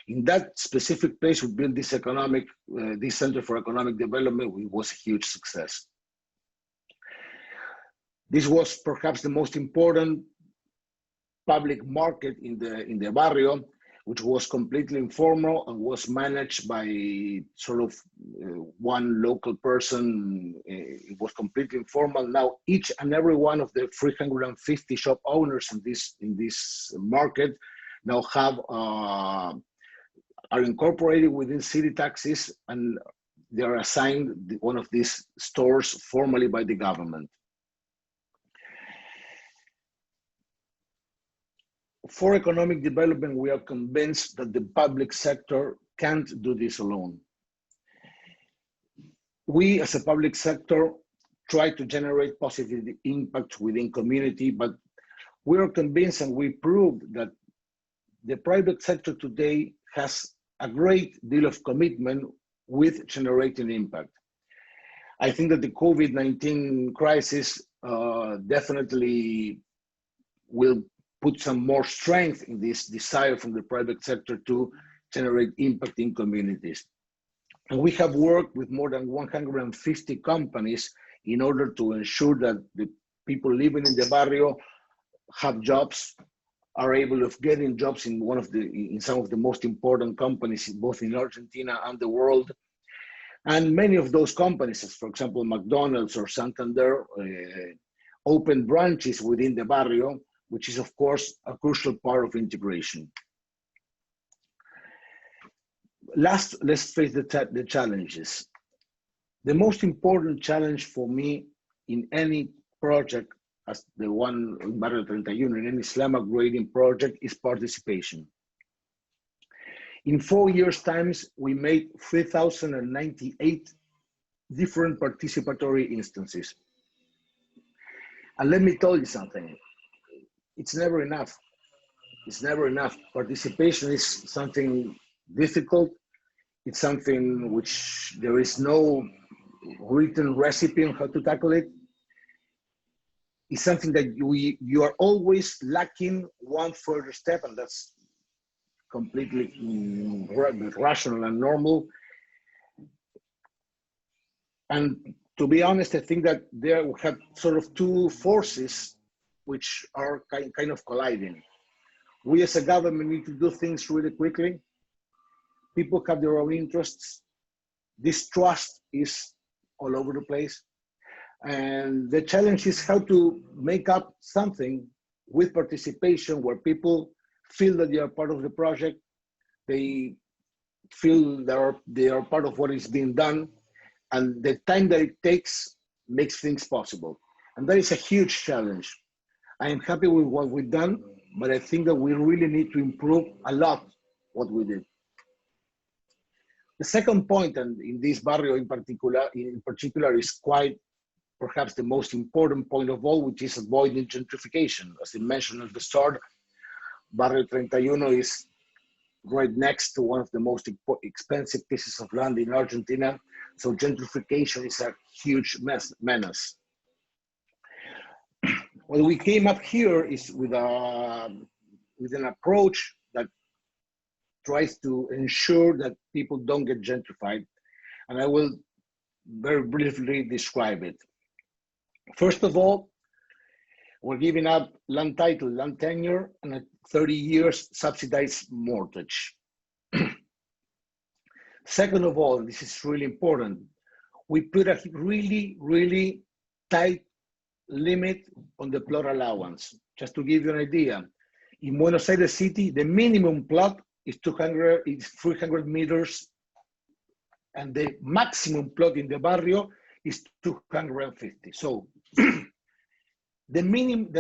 [SPEAKER 5] In that specific place, we built this this Center for Economic Development, which was a huge success. This was perhaps the most important public market in the barrio, which was completely informal and was managed by sort of one local person. It was completely informal. Now, each and every one of the 350 shop owners in this market now are incorporated within city taxes, and they are assigned one of these stores formally by the government. For economic development, we are convinced that the public sector can't do this alone. We, as a public sector, try to generate positive impact within community, but we are convinced, and we proved, that the private sector today has a great deal of commitment with generating impact. I think that the COVID-19 crisis definitely will put some more strength in this desire from the private sector to generate impact in communities. And we have worked with more than 150 companies in order to ensure that the people living in the barrio have jobs, are able of getting jobs in some of the most important companies, both in Argentina and the world. And many of those companies, as for example, McDonald's or Santander, open branches within the barrio, which is of course a crucial part of integration. Last, let's face the challenges. The most important challenge for me in any project, as the one in Barrio 31, in any slum upgrading project, is participation. In 4 years' times, we made 3,098 different participatory instances. And let me tell you something, it's never enough. It's never enough. Participation is something difficult. It's something which there is no written recipe on how to tackle it. It's something that you are always lacking one further step, and that's completely rational and normal. And to be honest, I think that there we have sort of two forces which are kind of colliding. We as a government need to do things really quickly. People have their own interests. Distrust is all over the place. And the challenge is how to make up something with participation where people feel that they are part of the project. They feel they are part of what is being done. And the time that it takes makes things possible. And that is a huge challenge. I am happy with what we've done, but I think that we really need to improve a lot what we did. The second point, and in this barrio in particular, is quite perhaps the most important point of all, which is avoiding gentrification. As I mentioned at the start, Barrio 31 is right next to one of the most expensive pieces of land in Argentina, so gentrification is a huge menace. What we came up here is with an approach that tries to ensure that people don't get gentrified, and I will very briefly describe it. First of all, we're giving up land title, land tenure, and a 30 years subsidized mortgage. Second of all, and this is really important, we put a really, really tight limit on the plot allowance. Just to give you an idea, in Buenos Aires City, the minimum plot is 300 meters, and the maximum plot in the barrio is 250. So the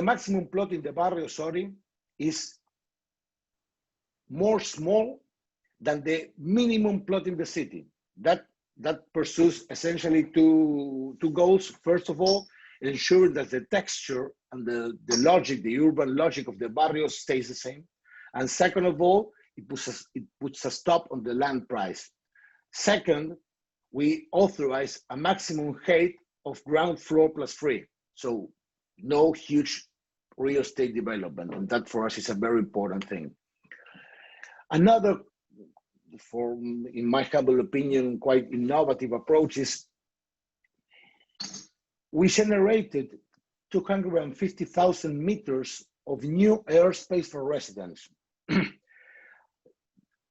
[SPEAKER 5] maximum plot in the barrio, is more small than the minimum plot in the city. That pursues essentially two goals. First of all, ensure that the texture and the logic, the urban logic of the barrio stays the same. And second of all, it puts a stop on the land price. Second, we authorize a maximum height of ground floor plus 3. So no huge real estate development. And that for us is a very important thing. Another, in my humble opinion, quite innovative approach is we generated 250,000 meters of new airspace for residents.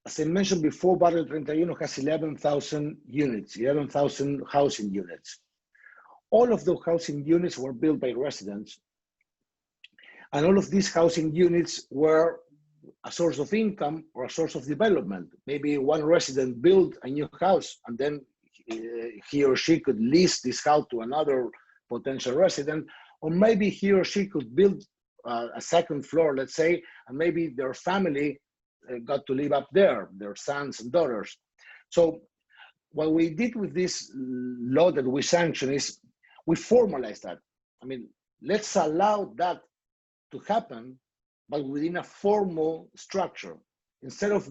[SPEAKER 5] As I mentioned before, Barrio 31 has 11,000 units, 11,000 housing units. All of those housing units were built by residents. And all of these housing units were a source of income or a source of development. Maybe one resident built a new house and then he or she could lease this house to another potential resident, or maybe he or she could build a second floor, let's say, and maybe their family got to live up there, their sons and daughters. So what we did with this law that we sanctioned is we formalized that. I mean, let's allow that to happen, but within a formal structure. Instead of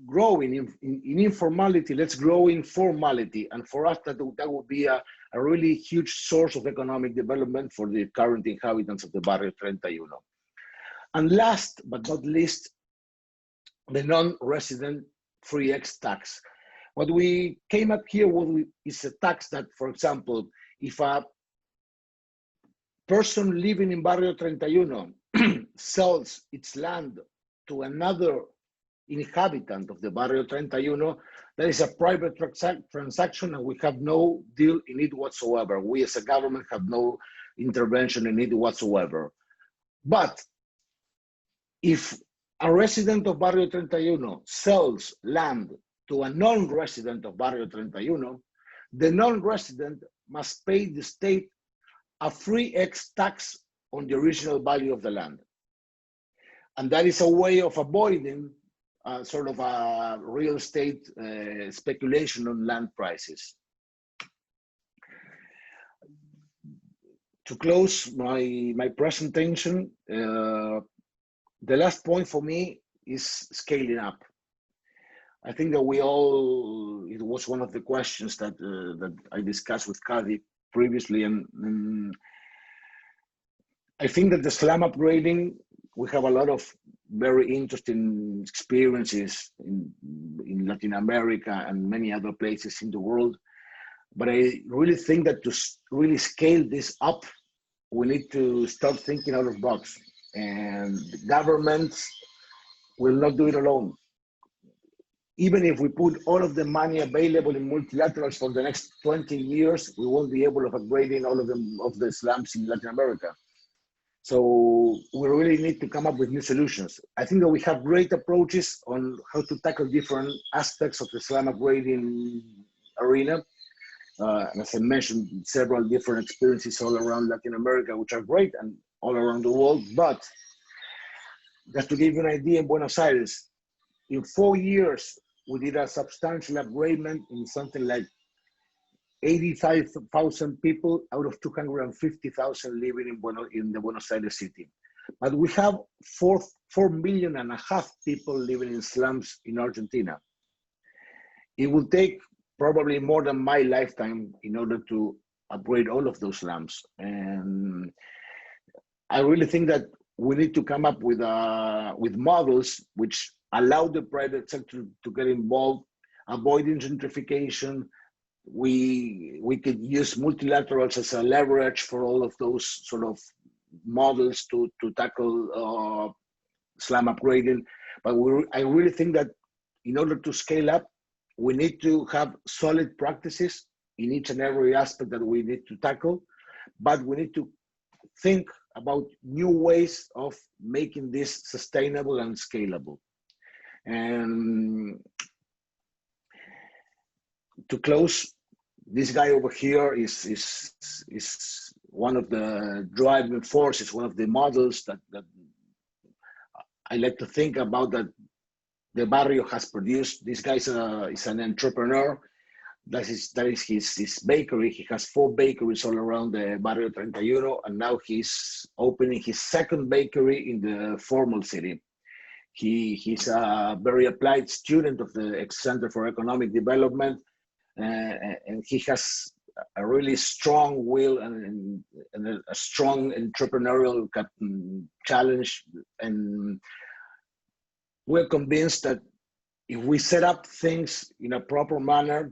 [SPEAKER 5] growing in informality, let's grow in formality. And for us, that would be a really huge source of economic development for the current inhabitants of the Barrio 31. And last but not least, the non-resident 3X tax. What we came up here with is a tax that, for example, if a person living in Barrio 31 sells its land to another inhabitant of the Barrio 31, that is a private transaction and we have no deal in it whatsoever. We as a government have no intervention in it whatsoever. But if a resident of Barrio 31 sells land to a non-resident of Barrio 31, the non-resident must pay the state a 3X tax on the original value of the land. And that is a way of avoiding sort of a real estate speculation on land prices. To close my presentation, the last point for me is scaling up. I think that it was one of the questions that I discussed with Kadi previously, and I think that the slum upgrading, we have a lot of very interesting experiences in Latin America and many other places in the world. But I really think that to really scale this up, we need to start thinking out of the box. And governments will not do it alone. Even if we put all of the money available in multilaterals for the next 20 years, we won't be able to upgrading all of the slums in Latin America. So we really need to come up with new solutions. I think that we have great approaches on how to tackle different aspects of the slum upgrading arena. And as I mentioned, several different experiences all around Latin America, which are great, and all around the world. But just to give you an idea, in Buenos Aires, in 4 years, we did a substantial upgradement in something like 85,000 people out of 250,000 living in the Buenos Aires city. But we have 4.5 million people living in slums in Argentina. It will take probably more than my lifetime in order to upgrade all of those slums. And I really think that we need to come up with models which allow the private sector to get involved, avoiding gentrification. We could use multilaterals as a leverage for all of those sort of models to tackle slum upgrading. But I really think that in order to scale up, we need to have solid practices in each and every aspect that we need to tackle, but we need to think about new ways of making this sustainable and scalable. And to close, this guy over here is one of the driving forces, one of the models that I like to think about that the barrio has produced. This guy is an entrepreneur. That is his bakery. He has 4 bakeries all around the Barrio 31, and now he's opening his 2nd bakery in the formal city. He's a very applied student of the Center for Economic Development, and he has a really strong will and a strong entrepreneurial challenge. And we're convinced that if we set up things in a proper manner,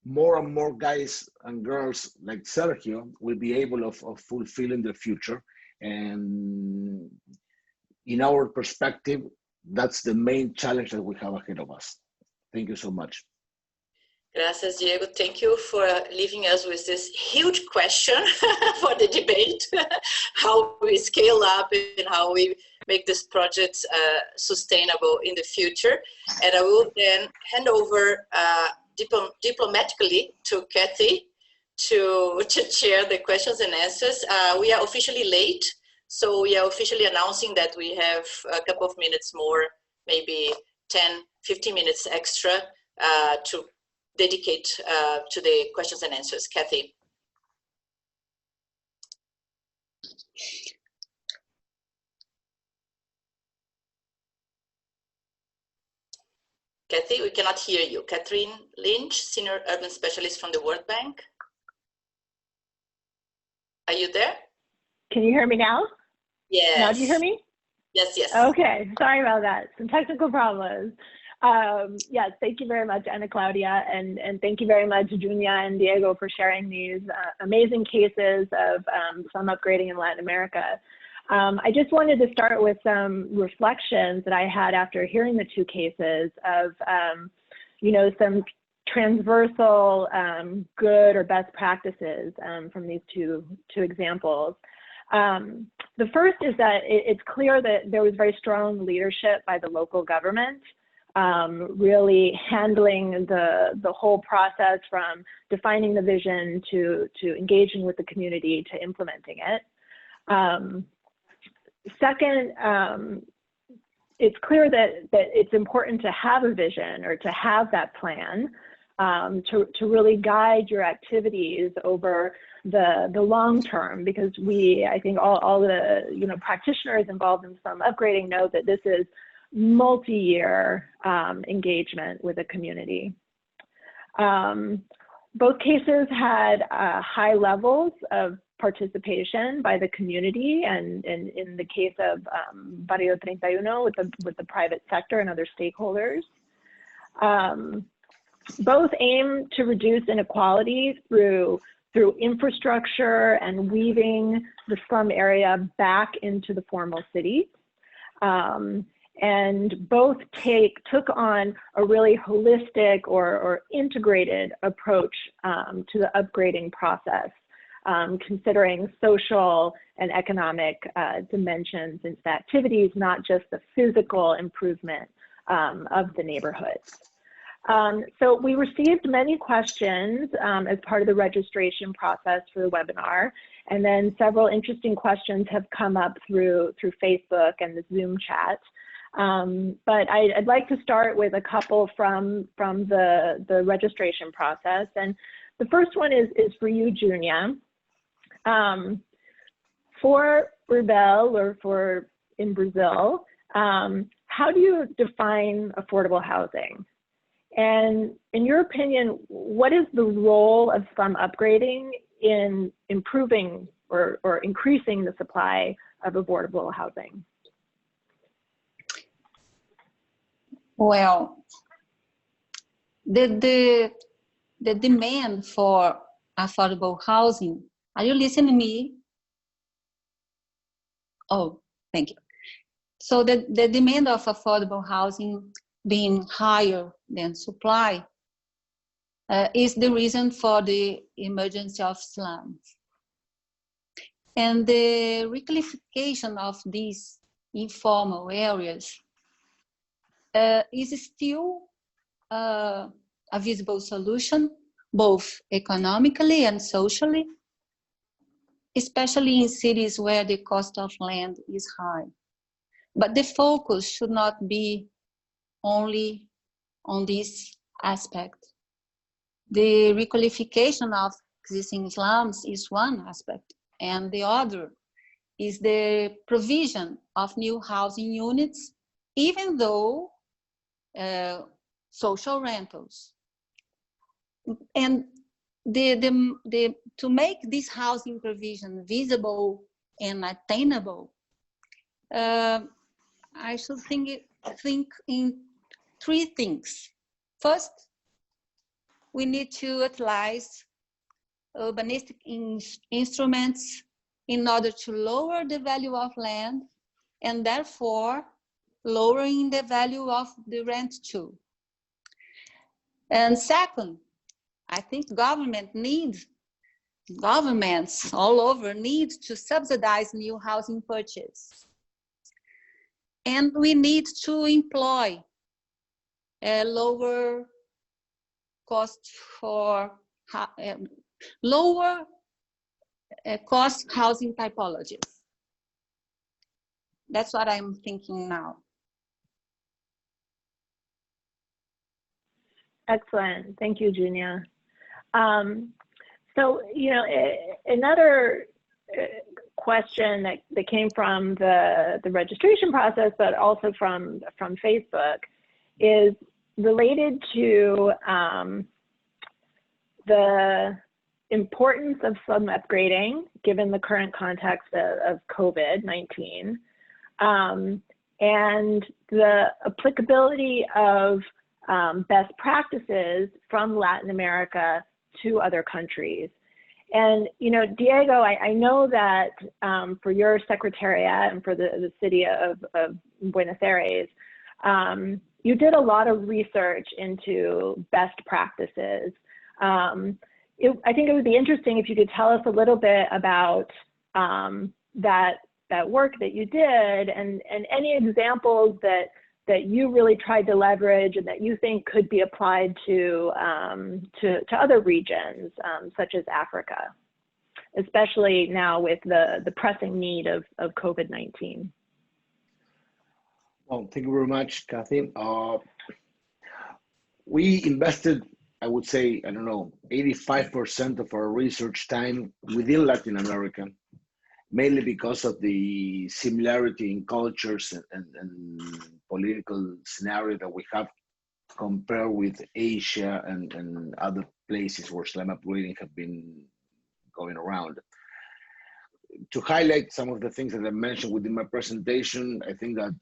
[SPEAKER 5] more and more guys and girls like Sergio will be able of fulfilling their future. And in our perspective, that's the main challenge that we have ahead of us. Thank you so much.
[SPEAKER 1] Gracias, Diego. Thank you for leaving us with this huge question for the debate, how we scale up and how we make this project sustainable in the future. And I will then hand over diplomatically to Kathy to chair the questions and answers. We are officially late, so we are officially announcing that we have a couple of minutes more, maybe 10, 15 minutes extra to dedicate to the questions and answers. Kathy. Kathy, we cannot hear you. Catherine Lynch, Senior Urban Specialist from the World Bank. Are you there?
[SPEAKER 6] Can you hear me now?
[SPEAKER 1] Yes.
[SPEAKER 6] Now do you hear me?
[SPEAKER 1] Yes, yes.
[SPEAKER 6] Okay, sorry about that. Some technical problems. Yes, thank you very much, Anaclaudia, and thank you very much, Júnia and Diego, for sharing these amazing cases of slum upgrading in Latin America. I just wanted to start with some reflections that I had after hearing the 2 cases of, you know, some transversal good or best practices from these two examples. The first is that it's clear that there was very strong leadership by the local government, really handling the whole process from defining the vision to engaging with the community to implementing it. Second, it's clear that it's important to have a vision or to have that plan to really guide your activities over the long term, because I think all the practitioners involved in slum upgrading know that this is multi-year engagement with the community. Both cases had high levels of participation by the community, and in the case of Barrio 31 with the private sector and other stakeholders. Both aim to reduce inequality through infrastructure and weaving the slum area back into the formal city. And both took on a really holistic or integrated approach to the upgrading process, considering social and economic dimensions into the activities, not just the physical improvement of the neighborhoods. So we received many questions as part of the registration process for the webinar, and then several interesting questions have come up through Facebook and the Zoom chat. But I'd like to start with a couple from the registration process. And the first one is for you, Júnia. For Urbel, or in Brazil, how do you define affordable housing? And in your opinion, what is the role of slum upgrading in improving or increasing the supply of affordable housing?
[SPEAKER 7] Well, the demand for affordable housing, are you listening to me? Oh, thank you. So the demand of affordable housing being higher than supply is the reason for the emergence of slums. And the reclassification of these informal areas is still a visible solution, both economically and socially, especially in cities where the cost of land is high. But the focus should not be only on this aspect. The requalification of existing slums is one aspect, and the other is the provision of new housing units, even though social rentals. And to make this housing provision visible and attainable, I should think in three things. First, we need to utilize urbanistic instruments in order to lower the value of land and therefore lowering the value of the rent too. And second, I think governments all over need to subsidize new housing purchase. And we need to employ a lower cost for lower cost housing typologies. That's what I'm thinking now.
[SPEAKER 6] Excellent. Thank you, Júnia. So, you know, another question that came from the registration process, but also from Facebook, is related to the importance of slum upgrading given the current context of COVID-19, and the applicability of best practices from Latin America to other countries. And, you know, Diego, I know that for your secretariat and for the city of Buenos Aires, you did a lot of research into best practices. I think it would be interesting if you could tell us a little bit about that work that you did, and any examples that you really tried to leverage and that you think could be applied to other regions, such as Africa, especially now with the pressing need of COVID-19.
[SPEAKER 5] Well, thank you very much, Kathy. We invested, I would say, I don't know, 85% of our research time within Latin America, mainly because of the similarity in cultures and political scenario that we have compared with Asia and other places where slum upgrading have been going around. To highlight some of the things that I mentioned within my presentation, I think that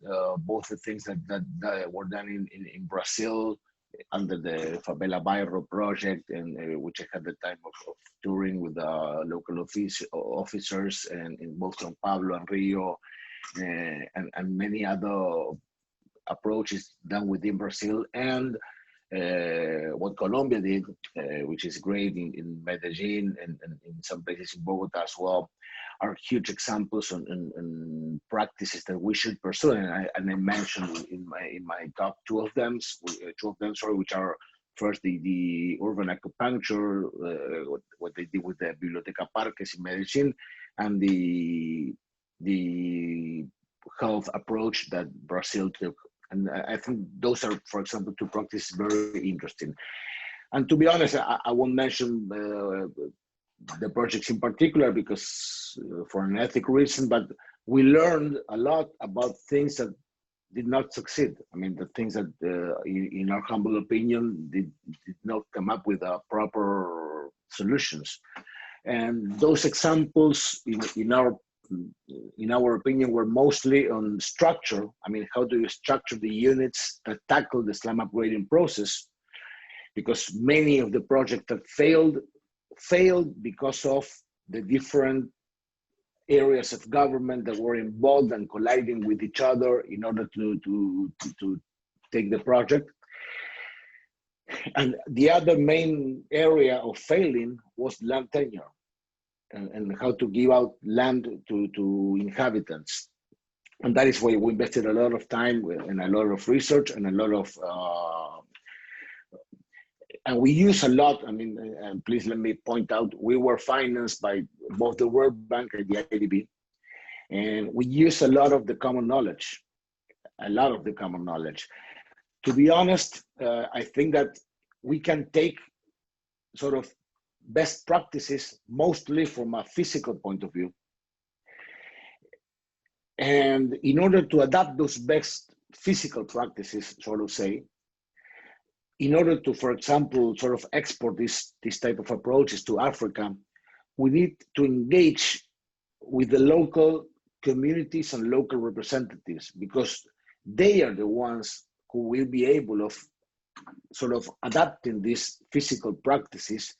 [SPEAKER 5] both the things that were done in Brazil under the Favela Bairro project, and which I had the time of touring with local officers and in both São Paulo and Rio, and many other approaches done within Brazil, and what Colombia did, which is great in Medellin and in some places in Bogota as well, are huge examples on practices that we should pursue. And I mentioned in my talk two of them, which are first the urban acupuncture, what they did with the Biblioteca Parques in Medellin, and the health approach that Brazil took. And I think those are, for example, two practices very interesting. And to be honest, I won't mention the projects in particular because for an ethical reason, but we learned a lot about things that did not succeed. I mean, the things that, in our humble opinion, did not come up with proper solutions. And those examples, in our opinion, were mostly on structure. I mean, how do you structure the units that tackle the slum upgrading process? Because many of the projects that failed because of the different areas of government that were involved and colliding with each other in order to take the project. And the other main area of failing was land tenure. and how to give out land to inhabitants. And that is why we invested a lot of time and a lot of research and a lot of, and we use a lot, I mean, and please let me point out, we were financed by both the World Bank and the IDB. And we use a lot of the common knowledge, To be honest, I think that we can take sort of best practices, mostly from a physical point of view. And in order to adapt those best physical practices, sort of say, in order to, for example, sort of export this type of approaches to Africa, we need to engage with the local communities and local representatives, because they are the ones who will be able of sort of adapting these physical practices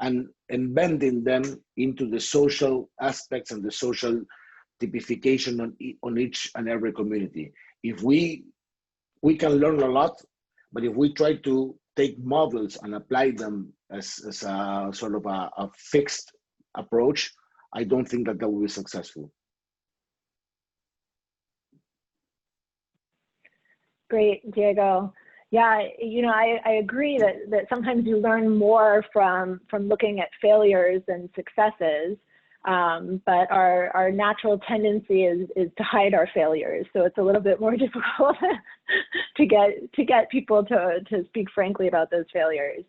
[SPEAKER 5] and bending them into the social aspects and the social typification on each and every community. If we can learn a lot, but if we try to take models and apply them as a sort of a fixed approach, I don't think that will be successful.
[SPEAKER 6] Great, Diego. Yeah, you know, I agree that sometimes you learn more from looking at failures and successes, but our natural tendency is to hide our failures. So it's a little bit more difficult to get people to speak frankly about those failures.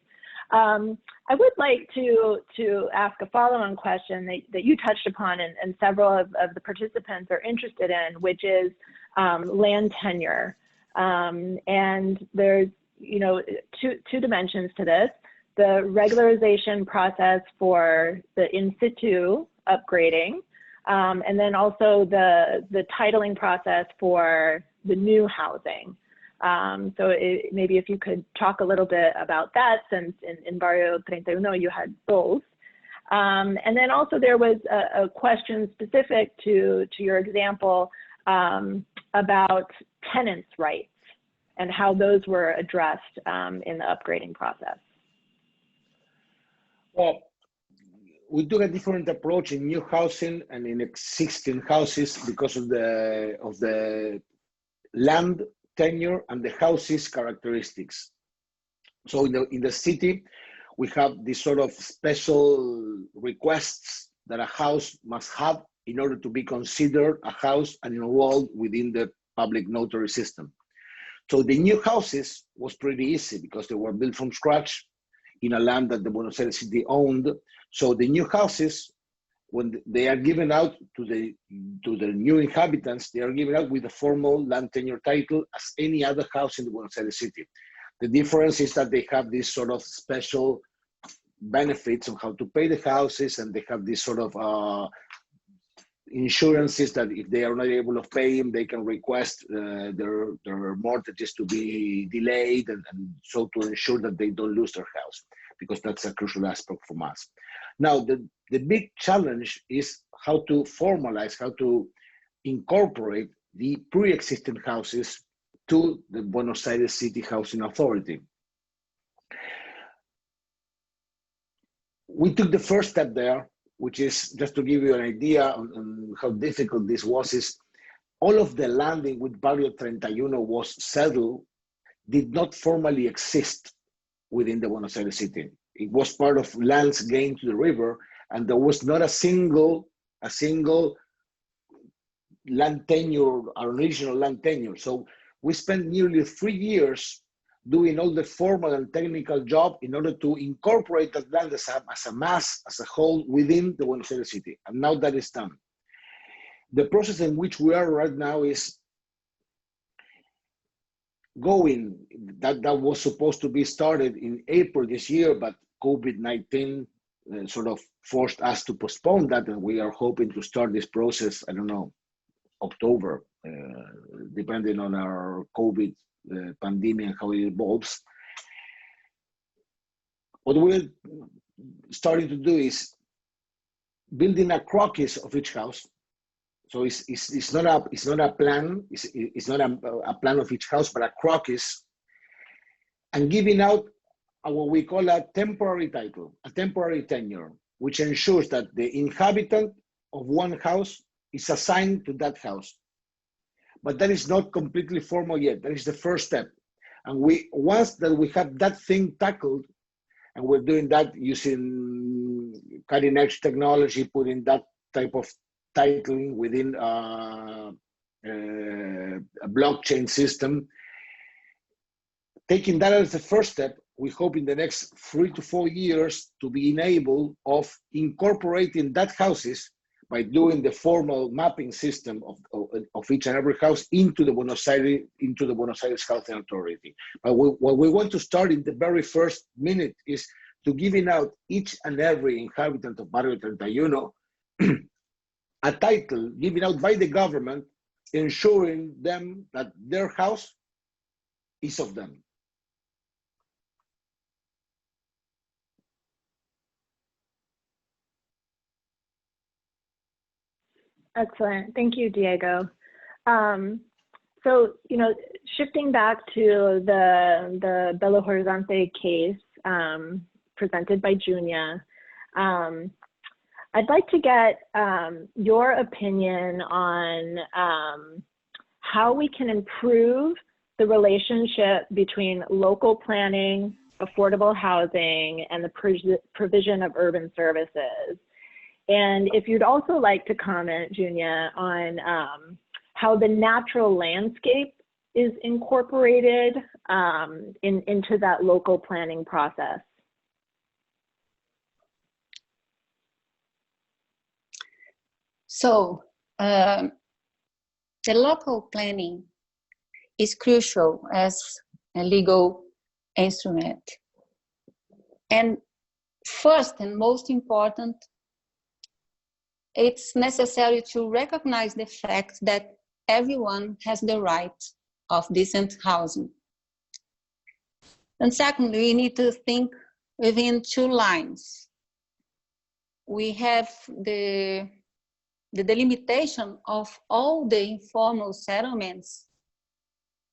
[SPEAKER 6] I would like to ask a follow-on question that you touched upon and several of the participants are interested in, which is land tenure. And there's, you know, two dimensions to this: the regularization process for the in situ upgrading, and then also the titling process for the new housing. So maybe if you could talk a little bit about that, since in Barrio 31 you had both. And then also there was a question specific to your example about tenants' rights and how those were addressed in the upgrading process.
[SPEAKER 5] Well, we took a different approach in new housing and in existing houses because of the land tenure and the houses characteristics. So in the city, we have this sort of special requests that a house must have in order to be considered a house and enrolled within the public notary system. So the new houses was pretty easy because they were built from scratch in a land that the Buenos Aires city owned. So the new houses, when they are given out to the new inhabitants, they are given out with a formal land tenure title as any other house in the Buenos Aires city. The difference is that they have this sort of special benefits on how to pay the houses, and they have this sort of insurances that if they are not able to pay them, they can request their mortgages to be delayed, and so to ensure that they don't lose their house, because that's a crucial aspect from us. Now, the big challenge is how to formalize, how to incorporate the pre-existing houses to the Buenos Aires City Housing Authority. We took the first step there, which is, just to give you an idea on how difficult this was, is all of the land in which Barrio 31 was settled did not formally exist within the Buenos Aires city. It was part of lands gained to the river, and there was not a single land tenure, original land tenure. So we spent nearly 3 years doing all the formal and technical job in order to incorporate that land as a mass, as a whole, within the Buenos Aires city. And now that is done. The process in which we are right now is going, that was supposed to be started in April this year, but COVID-19 sort of forced us to postpone that, and we are hoping to start this process, I don't know, October, depending on our COVID pandemic and how it evolves. What we're starting to do is building a croquis of each house. So it's not a plan. It's not a plan of each house, but a croquis, and giving out what we call a temporary title, a temporary tenure. which ensures that the inhabitant of one house is assigned to that house. But that is not completely formal yet. That is the first step. And once that we have that thing tackled, and we're doing that using cutting edge technology, putting that type of titling within a blockchain system, taking that as the first step, we hope in the next 3 to 4 years to be enabled of incorporating that houses by doing the formal mapping system of each and every house into the Buenos Aires Housing Authority. But what we want to start in the very first minute is to giving out each and every inhabitant of Barrio 31 a title given out by the government, ensuring them that their house is of them.
[SPEAKER 6] Excellent. Thank you, Diego. So, shifting back to the Belo Horizonte case presented by Júnia, I'd like to get your opinion on how we can improve the relationship between local planning, affordable housing, and the provision of urban services. And if you'd also like to comment, Júnia, on how the natural landscape is incorporated into that local planning process.
[SPEAKER 7] So the local planning is crucial as a legal instrument. And first and most important, it's necessary to recognize the fact that everyone has the right of decent housing. And secondly, we need to think within 2 lines. We have the delimitation of all the informal settlements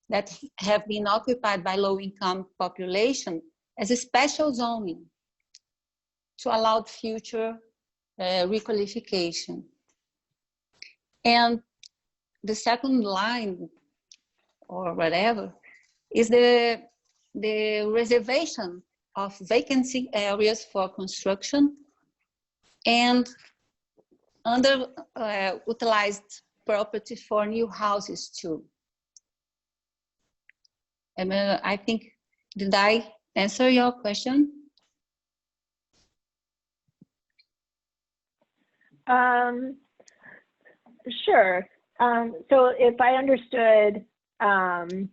[SPEAKER 7] that have been occupied by low-income population as a special zoning to allow future requalification. And the second line, or whatever, is the reservation of vacancy areas for construction and underutilized property for new houses too. And I think, did I answer your question?
[SPEAKER 6] Sure. So if I understood,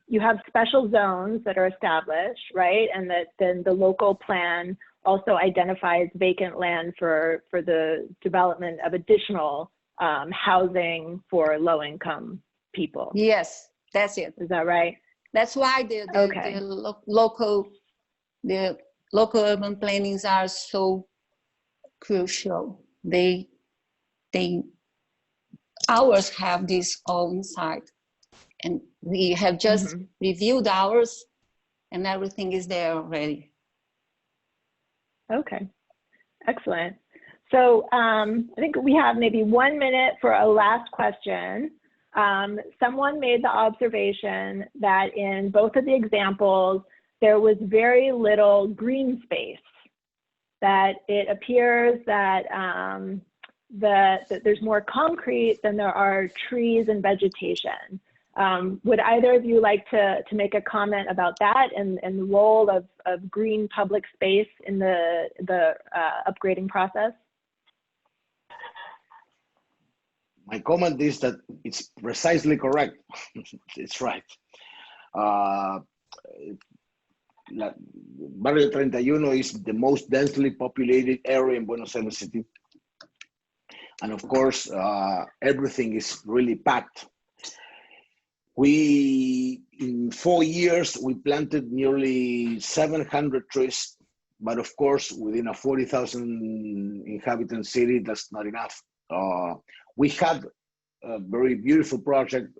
[SPEAKER 6] you have special zones that are established, right? And that then the local plan also identifies vacant land for the development of additional housing for low-income people.
[SPEAKER 7] Yes, that's it.
[SPEAKER 6] Is that right?
[SPEAKER 7] That's why the local urban plannings are so crucial. Ours have this all inside, and we have just reviewed ours, and everything is there already.
[SPEAKER 6] Okay, excellent. So I think we have maybe 1 minute for a last question. Someone made the observation that in both of the examples, there was very little green space, that it appears that that there's more concrete than there are trees and vegetation. Would either of you like to make a comment about that and the role of green public space in the upgrading process?
[SPEAKER 5] My comment is that it's precisely correct. It's right. Barrio 31 is the most densely populated area in Buenos Aires City. And of course, everything is really packed. In 4 years, we planted nearly 700 trees, but of course, within a 40,000 inhabitant city, that's not enough. We had a very beautiful project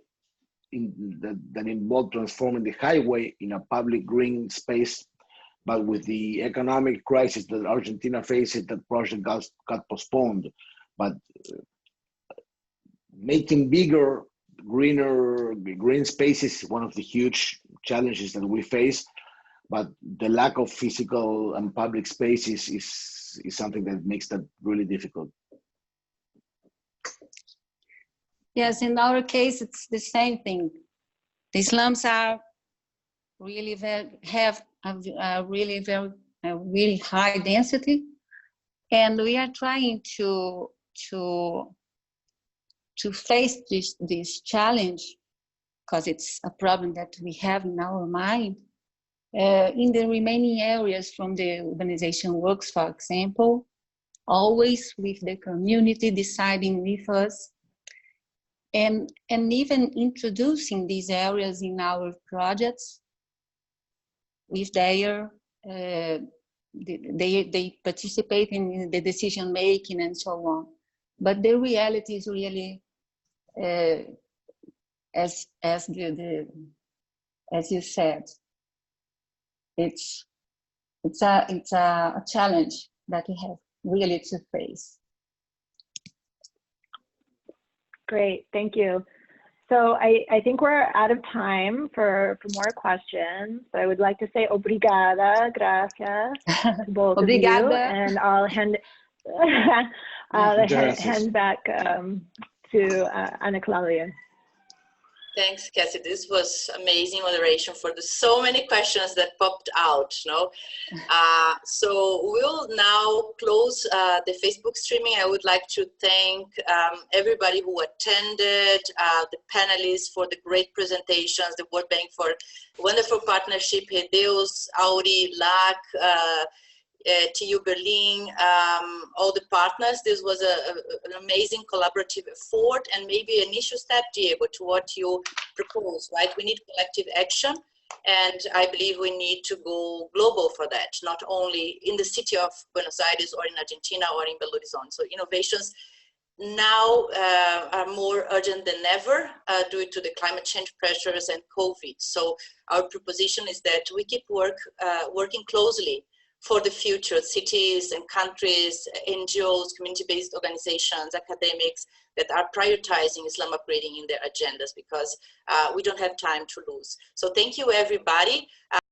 [SPEAKER 5] that involved transforming the highway in a public green space But with the economic crisis that Argentina faces, that project got postponed. But making bigger, green spaces is one of the huge challenges that we face. But the lack of physical and public spaces is something that makes that really difficult.
[SPEAKER 7] Yes, in our case, it's the same thing. The slums are really have a really high density, and we are trying to face this challenge, because it's a problem that we have in our mind. In the remaining areas from the urbanization works, for example, always with the community deciding with us, and even introducing these areas in our projects with their, they participate in the decision making and so on. But the reality is really, as you said, it's a challenge that we have really to face.
[SPEAKER 6] Great, thank you. So I think we're out of time for more questions. So I would like to say obrigada, gracias to both of you, and I'll hand back to Anaclaudia.
[SPEAKER 1] Thanks, Cassie. This was amazing moderation for the so many questions that popped out. No, so we'll now close the Facebook streaming. I would like to thank everybody who attended, the panelists for the great presentations, the World Bank for wonderful partnership, REDEUS, AURI, LAC, TU Berlin, all the partners. This was an amazing collaborative effort, and maybe an initial step, Diego, to what you propose, right? We need collective action, and I believe we need to go global for that, not only in the city of Buenos Aires or in Argentina or in Belo Horizonte. So innovations now are more urgent than ever due to the climate change pressures and COVID. So our proposition is that we keep working closely for the future, cities and countries, NGOs, community-based organizations, academics that are prioritizing slum upgrading in their agendas, because we don't have time to lose. So thank you, everybody.